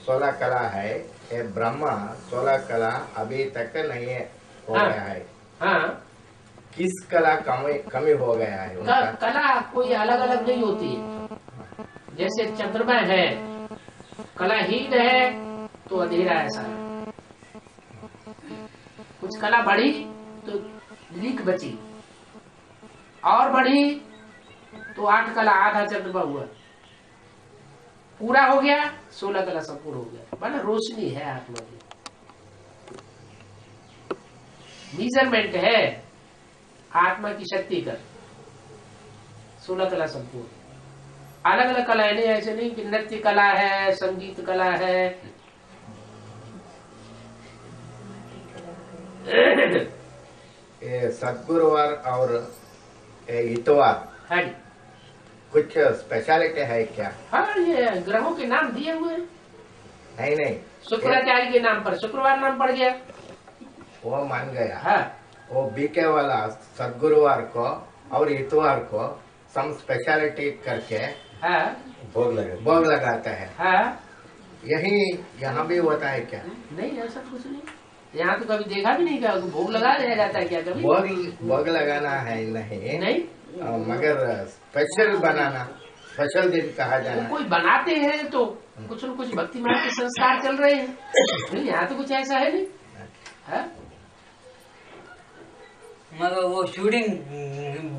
16 कला है, ये ब्रह्मा 16 कला अभी तक नहीं हो गया है। किस कला कमी हो गया है उनका? कला कोई अलग अलग नहीं होती है। जैसे चंद्रमा है, कला हीन है तो अंधेरा है सारा। कुछ कला बढ़ी तो लीक बची, और बढ़ी तो 8 कला आधा चंद्रमा हुआ, पूरा हो गया 16 कला संपूर्ण हो गया। माना रोशनी है आत्मा की, मेजरमेंट है आत्मा की शक्ति का। 16 कला संपूर्ण। अलग अलग कला है, नहीं ऐसे नहीं कि नृत्य कला है, संगीत कला है। ये सद्गुरुवार और इतवार कुछ स्पेशलिटी है क्या? हाँ, ये ग्रहों के नाम दिए हुए हैं। नहीं शुक्राचार्य के नाम पर शुक्रवार नाम पड़ गया, वो मान गया। वो बीके वाला सद्गुरुवार को और इतवार को सम स्पेशलिटी करके भोग लगाता है। यही यहाँ भी होता है क्या? नहीं, ऐसा कुछ नहीं। यहाँ तो कभी देखा भी नहीं, क्या भोग लगा दिया जाता है क्या कभी? भोग लगाना है नहीं, मगर स्पेशल बनाना, स्पेशल दिन कहा जाना। कोई बनाते हैं तो कुछ न कुछ भक्ति मार्ग के संस्कार चल रहे हैं। नहीं, यहाँ तो कुछ ऐसा है नहीं। मगर वो शूटिंग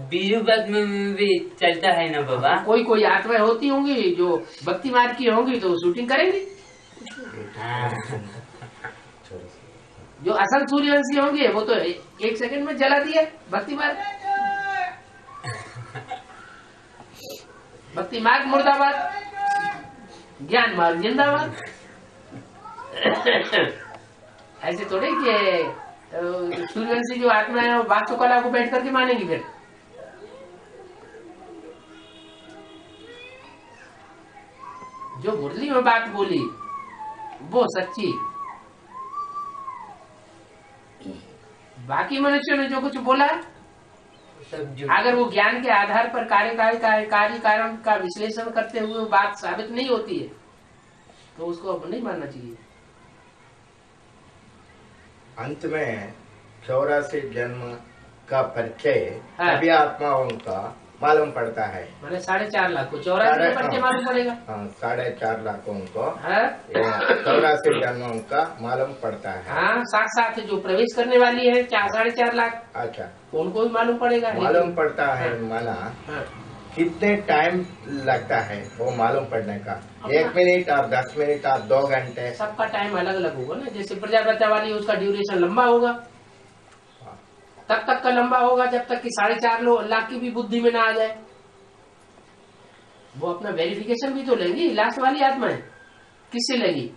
बीजू बात में भी चलता है ना बाबा। कोई आत्माएं होती होंगी जो भक्ति मार्ग की होंगी तो शूटिंग करेंगी। जो असल सूर्यवंशी होंगे वो तो 1 सेकंड में जला दिया भक्ति मार्ग। भक्ति मार्ग मुर्दाबाद, ज्ञान मार्ग जिंदाबाद। ऐसे थोड़े कि सूर्यवंशी जो आत्मा है वो वास्तुकला को बैठ करके मानेंगी। फिर जो मुरली में बात बोली वो सच्ची, बाकी मनुष्यों ने जो कुछ बोला अगर वो ज्ञान के आधार पर कार्य कारण का विश्लेषण करते हुए वो बात साबित नहीं होती है तो उसको अब नहीं मानना चाहिए। अंत में 84 जन्म का परिचय सभी आत्माओं का मालूम पड़ता है। मैंने 4.5 लाख को 84 पढ़ के मालूम पड़ेगा। हाँ, 4.5 लाख को हाँ? 84 जन्मों का मालूम पड़ता है। हाँ, साथ साथ जो प्रवेश करने वाली है 4.5 लाख, अच्छा, उनको भी मालूम पड़ेगा। मालूम पड़ता है। माना हाँ। कितने टाइम लगता है वो मालूम पड़ने का? 1 मिनट और 10 मिनट और 2 घंटे? सबका टाइम अलग अलग होगा ना। जैसे प्रजापत्य वाली उसका ड्यूरेशन लंबा होगा, तब तक का लंबा होगा जब तक कि 4.5 लाख की भी बुद्धि में ना आ जाए। वो अपना वेरिफिकेशन भी तो लेंगी। लास्ट वाली आत्मा है किससे लेंगी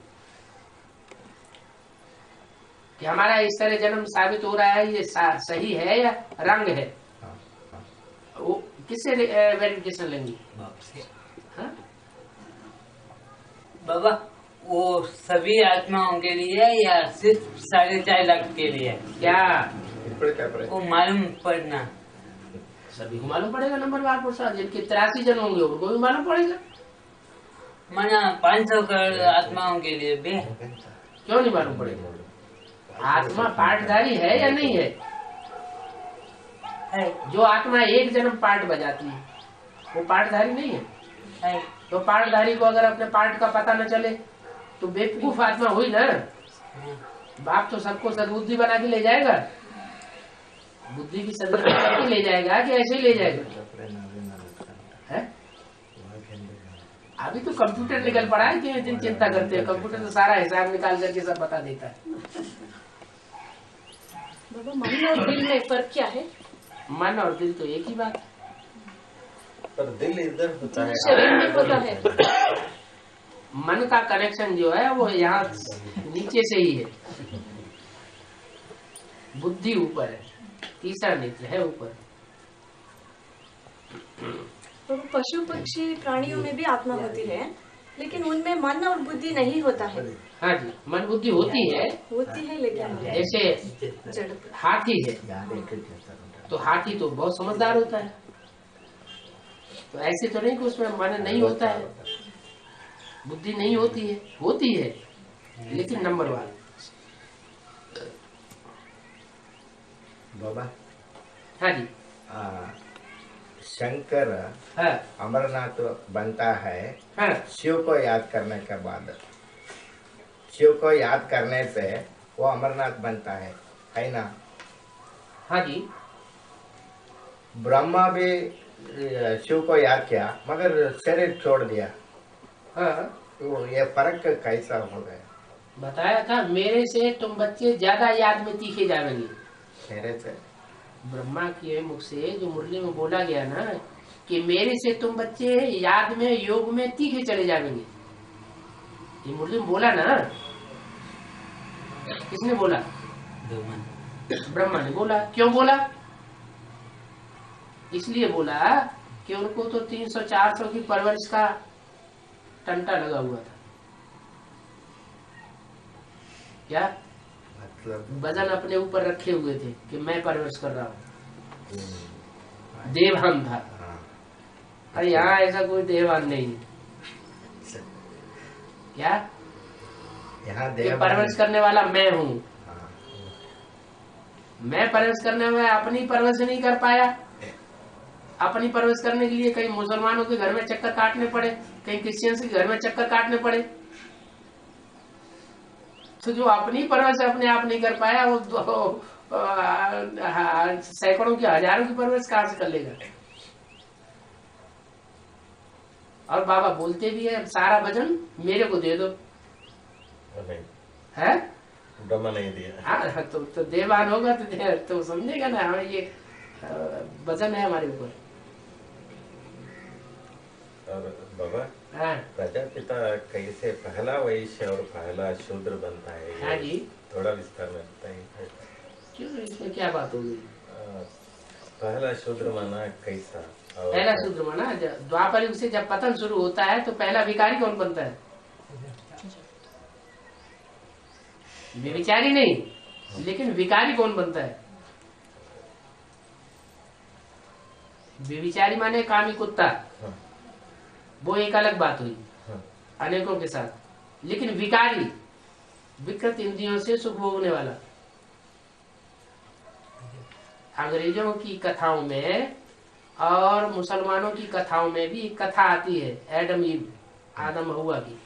कि हमारा इस तरह जन्म साबित हो रहा है, ये सही है या रंग है? वो किससे वेरिफिकेशन लेंगी? हाँ? बाबा वो सभी आत्माओं के लिए या सिर्फ 4.5 लाख के लिए? क्या वो मालूम पड़ना सभी को मालूम पड़ेगा। नंबरवार प्रसाद जिनके 83 जन्म होंगे उनको भी मालूम पड़ेगा। माना 500 करोड़ आत्माओं के लिए भी क्यों नहीं मालूम पड़ेगा? आत्मा पाठधारी है या नहीं है? जो आत्मा एक जन्म पाठ बजाती है वो पाठधारी नहीं है? तो पाठधारी को अगर अपने पाठ का पता न चले तो बेवकूफ आत्मा हुई ना। बाप तो सबको सद्बुद्धि बना के ले जाएगा, बुद्धि की सद्बुद्धि करके ले जाएगा कि ऐसे ही ले जाएगा? है? अभी तो कंप्यूटर निकल पड़ा है कि दिन चिंता करते हैं। कंप्यूटर तो सारा हिसाब निकाल करके सब बता देता है। बाबा, मन और दिल में फर्क क्या है? मन और दिल तो एक ही बात, पर दिल इधर होता है, शरीर में होता है। मन का कनेक्शन जो है वो यहाँ नीचे से ही है, बुद्धि ऊपर है, तीसरा नेत्र है ऊपर। तो पशु पक्षी प्राणियों में भी आत्मा होती है, लेकिन उनमें मन और बुद्धि नहीं होता है। हाँ जी, मन बुद्धि होती है लेकिन जैसे हाथी है तो हाथी तो बहुत समझदार होता है, तो ऐसे तो नहीं कि उसमें मन नहीं होता है, बुद्धि नहीं होती है लेकिन नंबरवार। बाबा, हाँ जी, शंकर हाँ, अमरनाथ बनता है हाँ, शिव को याद करने के बाद। शिव को याद करने से वो अमरनाथ बनता है ना? हाँ जी। ब्रह्मा भी शिव को याद किया मगर शरीर छोड़ दिया। हाँ, तो ये फर्क कैसा हो गया? बताया था मेरे से तुम बच्चे ज्यादा याद में तीखे जाएंगे। मेरे से ब्रह्मा के मुख से जो मुरली में बोला गया ना कि मेरे से तुम बच्चे याद में योग में तीखे चले जाएंगे, ये मुरली में बोला ना। किसने बोला? ब्रह्मा ने बोला। क्यों बोला? इसलिए बोला कि उनको तो 300-400 की परवरिश का टंटा लगा हुआ था। क्या मतलब वजन अपने ऊपर रखे हुए थे कि मैं परवरिश कर रहा हूँ, देवान था। अरे यहाँ ऐसा कोई देवान नहीं है। क्या यहाँ परवरिश करने वाला मैं हूँ। मैं परवरिश करने में अपनी परवरिश नहीं कर पाया। अपनी परवरिश करने के लिए कहीं मुसलमानों के घर में चक्कर काटने पड़े, कहीं क्रिश्चियंस के घर में चक्कर काटने पड़े। तो जो अपनी परवरिश अपने आप नहीं कर पाया वो सैकड़ों की हजारों की परवरिश कहाँ से कर लेगा? और बाबा बोलते भी है सारा वजन मेरे को दे दो। है ब्रह्मा नहीं दिया। हाँ, तो देवान होगा तो समझेगा ना हमें ये वजन है हमारे ऊपर। और बाबा, हाँ, प्रजापिता कैसे पहला वैश्य और पहला शूद्र बनता है? हाँ जी, थोड़ा विस्तार में बताइए। क्यों, इसमें क्या बात होगी? पहला शूद्र माना कैसा? पहला शूद्र माना द्वापर युग से जब पतन शुरू होता है तो पहला भिखारी कौन बनता है? व्यभिचारी नहीं, लेकिन भिखारी कौन बनता है? व्यभिचारी माने कामी कुत्ता, वो एक अलग बात हुई अनेकों के साथ। लेकिन भिखारी विकृत इंद्रियों से सुख भोगने वाला। अंग्रेजों की कथाओं में और मुसलमानों की कथाओं में भी एक कथा आती है एडम ईव, आदम हवा की,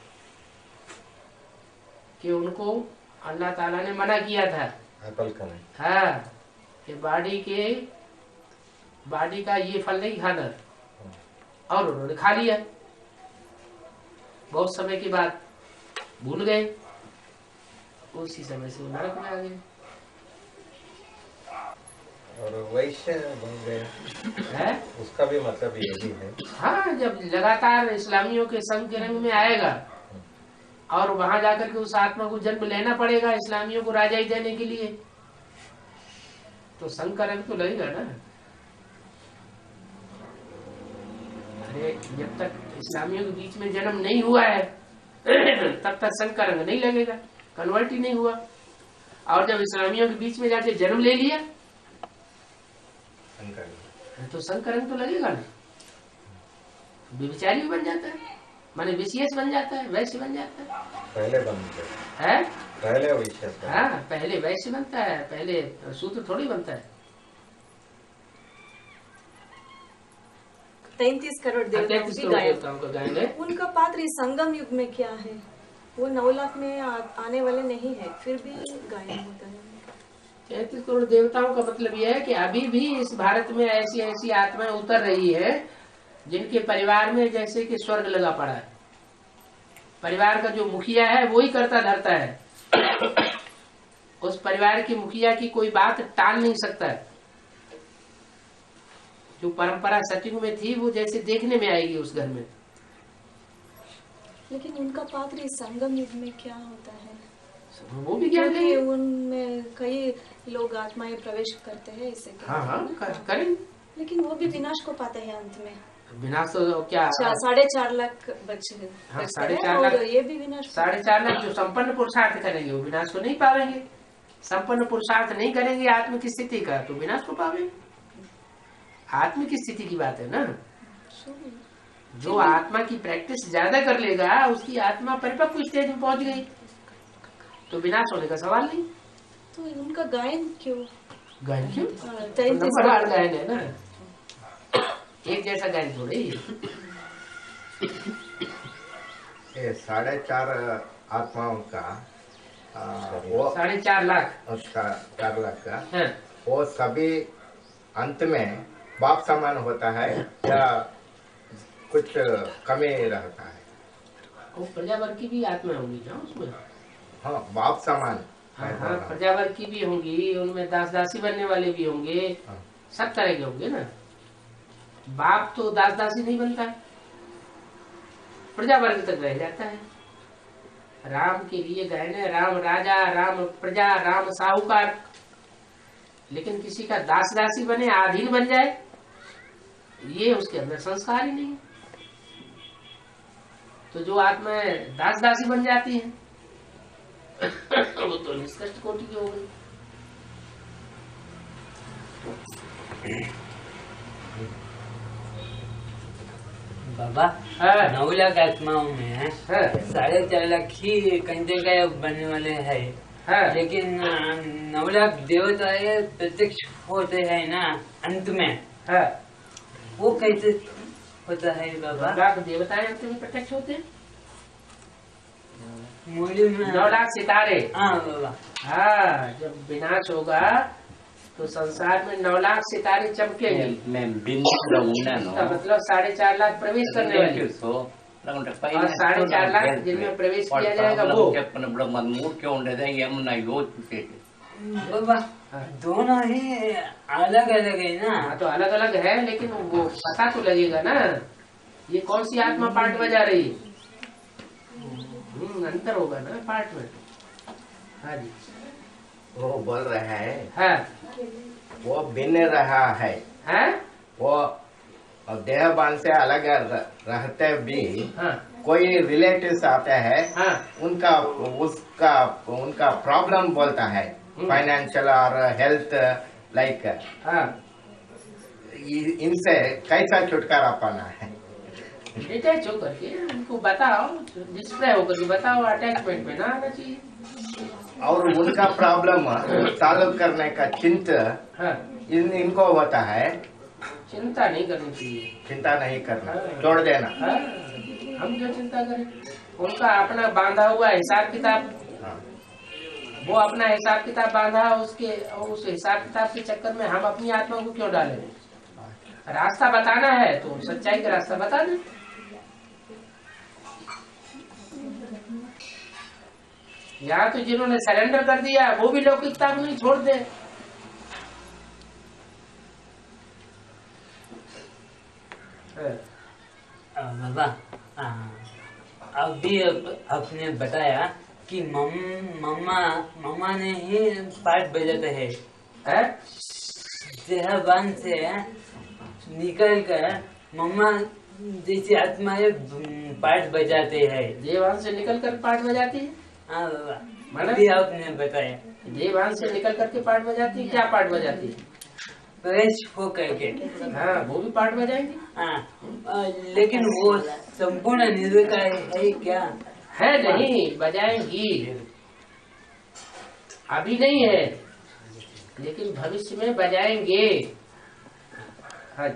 कि उनको अल्लाह ताला ने मना किया था एप्पल का नहीं। हाँ, कि बाड़ी का ये फल नहीं खाना, और उन्होंने खा लिया। बहुत समय के बाद भूल गए, उसी समय से वो नरक में आ गए। और वैश्य बन गए है उसका भी मतलब ये भी है। हाँ, जब लगातार इस्लामियों के संग के रंग में आएगा और वहां जाकर के उस आत्मा को जन्म लेना पड़ेगा इस्लामियों को राजाई देने के लिए, तो संग का रंग तो लगेगा ना। अरे जब तक इस्लामियों के बीच में जन्म नहीं हुआ है तब तक संग का रंग नहीं लगेगा, कन्वर्ट ही नहीं हुआ। और जब इस्लामियों के बीच में जाके जन्म ले लिया तो संग का रंग तो लगेगा ना, व्यभिचारी बन जाता है, माने विशेष बन जाता है, वैश्य बन जाता है। पहले बनते है पहले वैश्य। हाँ, पहले वैश्य बनता है, पहले सूत्र थोड़ी बनता है। 33 करोड़ देवताओं की गायन है। उनका पात्र इस संगम युग में क्या है? वो 9 लाख में आने वाले नहीं है, फिर भी गायन होता है। 33 करोड़ देवताओं का मतलब यह है कि अभी भी इस भारत में ऐसी ऐसी आत्माएं उतर रही है जिनके परिवार में जैसे कि स्वर्ग लगा पड़ा है। परिवार का जो मुखिया है वो ही करता धरता है, उस परिवार की मुखिया की कोई बात टाल नहीं सकता है। जो परंपरा सतयुग में थी वो जैसे देखने में आएगी उस घर में। लेकिन उनका पात्र इस संगम युग में क्या होता है? वो भी ज्ञान क्योंकि उनमें कई लोग आत्माएं प्रवेश करते हैं, इससे हाँ करें, लेकिन वो भी विनाश को पाते हैं अंत में। विनाश तो क्या 4.5 लाख बच्चे, हाँ 4.5 लाख, ये भी विनाश 4.5 लाख जो संपन्न पुरुषार्थ करेंगे वो विनाश को नहीं पावेंगे। संपन्न पुरुषार्थ नहीं करेंगे आत्म की स्थिति का तो विनाश को पावेंगे। आत्म की स्थिति की बात है ना। जो आत्मा की प्रैक्टिस ज्यादा कर लेगा उसकी आत्मा परिपक्व स्टेज में पहुंच गई तो विनाश होने का सवाल नहीं। तो उनका गायन क्यों? गायन क्यों? नंबरवार गायन है ना, एक जैसा गायन थोड़ी। ये 4.5 आत्माओं का वो 4.5 लाख 4 लाख का है। वो सभी अंत में बाप समान होता है या कुछ कमी रहता है? वो प्रजावर्ग की भी आत्मा होंगी ना उसमें। हाँ, बाप समान। हाँ, प्रजावर्ग की भी होंगी, उनमें दास दासी बनने वाले भी होंगे, सब तरह के होंगे ना। बाप तो दास दासी नहीं बनता, प्रजावर्ग तक रह जाता है। राम के लिए गायन है, राम राजा, राम प्रजा, राम साहूकार। लेकिन किसी का दास दासी बने, आधीन बन जाए, ये उसके अंदर संस्कार ही नहीं। तो जो आत्माएं दास दासी बन जाती हैं वो तो निष्कृष्ट कोटि की हो गई। बाबा 9 लाख आत्माओं में 4.5 लाख ही कंजका बनने वाले है, लेकिन 9 लाख देवता प्रत्यक्ष होते हैं ना अंत में, वो कैसे होता है बाबा? 9 लाख देवताएं अंत में प्रत्यक्ष होते हैं। 9 लाख सितारे। हाँ बाबा। हाँ, जब विनाश होगा तो संसार में 9 लाख सितारे चमकेंगे। इसका मतलब 4.5 लाख प्रवेश करने वाले और 4.5 लाख जिनमें प्रवेश किया जाएगा वो। बाबा दोनों ही अलग अलग है ना। हाँ, तो अलग अलग है लेकिन वो पता तो लगेगा ना ये कौन सी आत्मा पार्ट बजा रही है। अंतर होगा ना पार्ट में। हाँ जी, वो बोल रहा है हाँ, वो भिन्न रहा है, वो देहबान से अलग रहते भी कोई रिलेटिव्स आते हैं, उनका प्रॉब्लम बोलता है, फाइनेंशियल और हेल्थ लाइक, इनसे कैसा छुटकारा पाना है? डिटैच होकर के उनको बताओ, डिस्प्ले होकर के बताओ, अटैचमेंट में ना आना चाहिए। और उनका प्रॉब्लम सॉल्व करने का चिंता इनको होता है चिंता नहीं करनी चाहिए। चिंता नहीं करना, छोड़ देना। हाँ, हम क्यों चिंता करें? उनका अपना बांधा हुआ हिसाब किताब, हाँ। वो अपना हिसाब किताब बांधा, उसके उस हिसाब किताब के चक्कर में हम अपनी आत्मा को क्यों डालें? रास्ता बताना है तो सच्चाई का रास्ता बता दें। यहाँ तो जिन्होंने सरेंडर कर दिया वो भी लौकिकता को नहीं छोड़ दे। बाबा, अभी आपने बताया कि मम्मा ने ही पाठ बजाते हैं। देहबान से निकल कर मम्मा जैसी आत्माएं पाठ बजाते हैं। देवान से निकल कर पाठ बजाती है? हाँ बाबा, मतलब भी आपने बताया देवान से निकल करके पाठ बजाती है। क्या पाठ बजाती है? फ्रेश हो करके। हाँ, वो भी पाठ बजाएंगे। हाँ, लेकिन वो संपूर्ण निर्विकार है क्या? है नहीं, बजाएंगी। अभी नहीं है, लेकिन भविष्य में बजाएंगे। हाँ,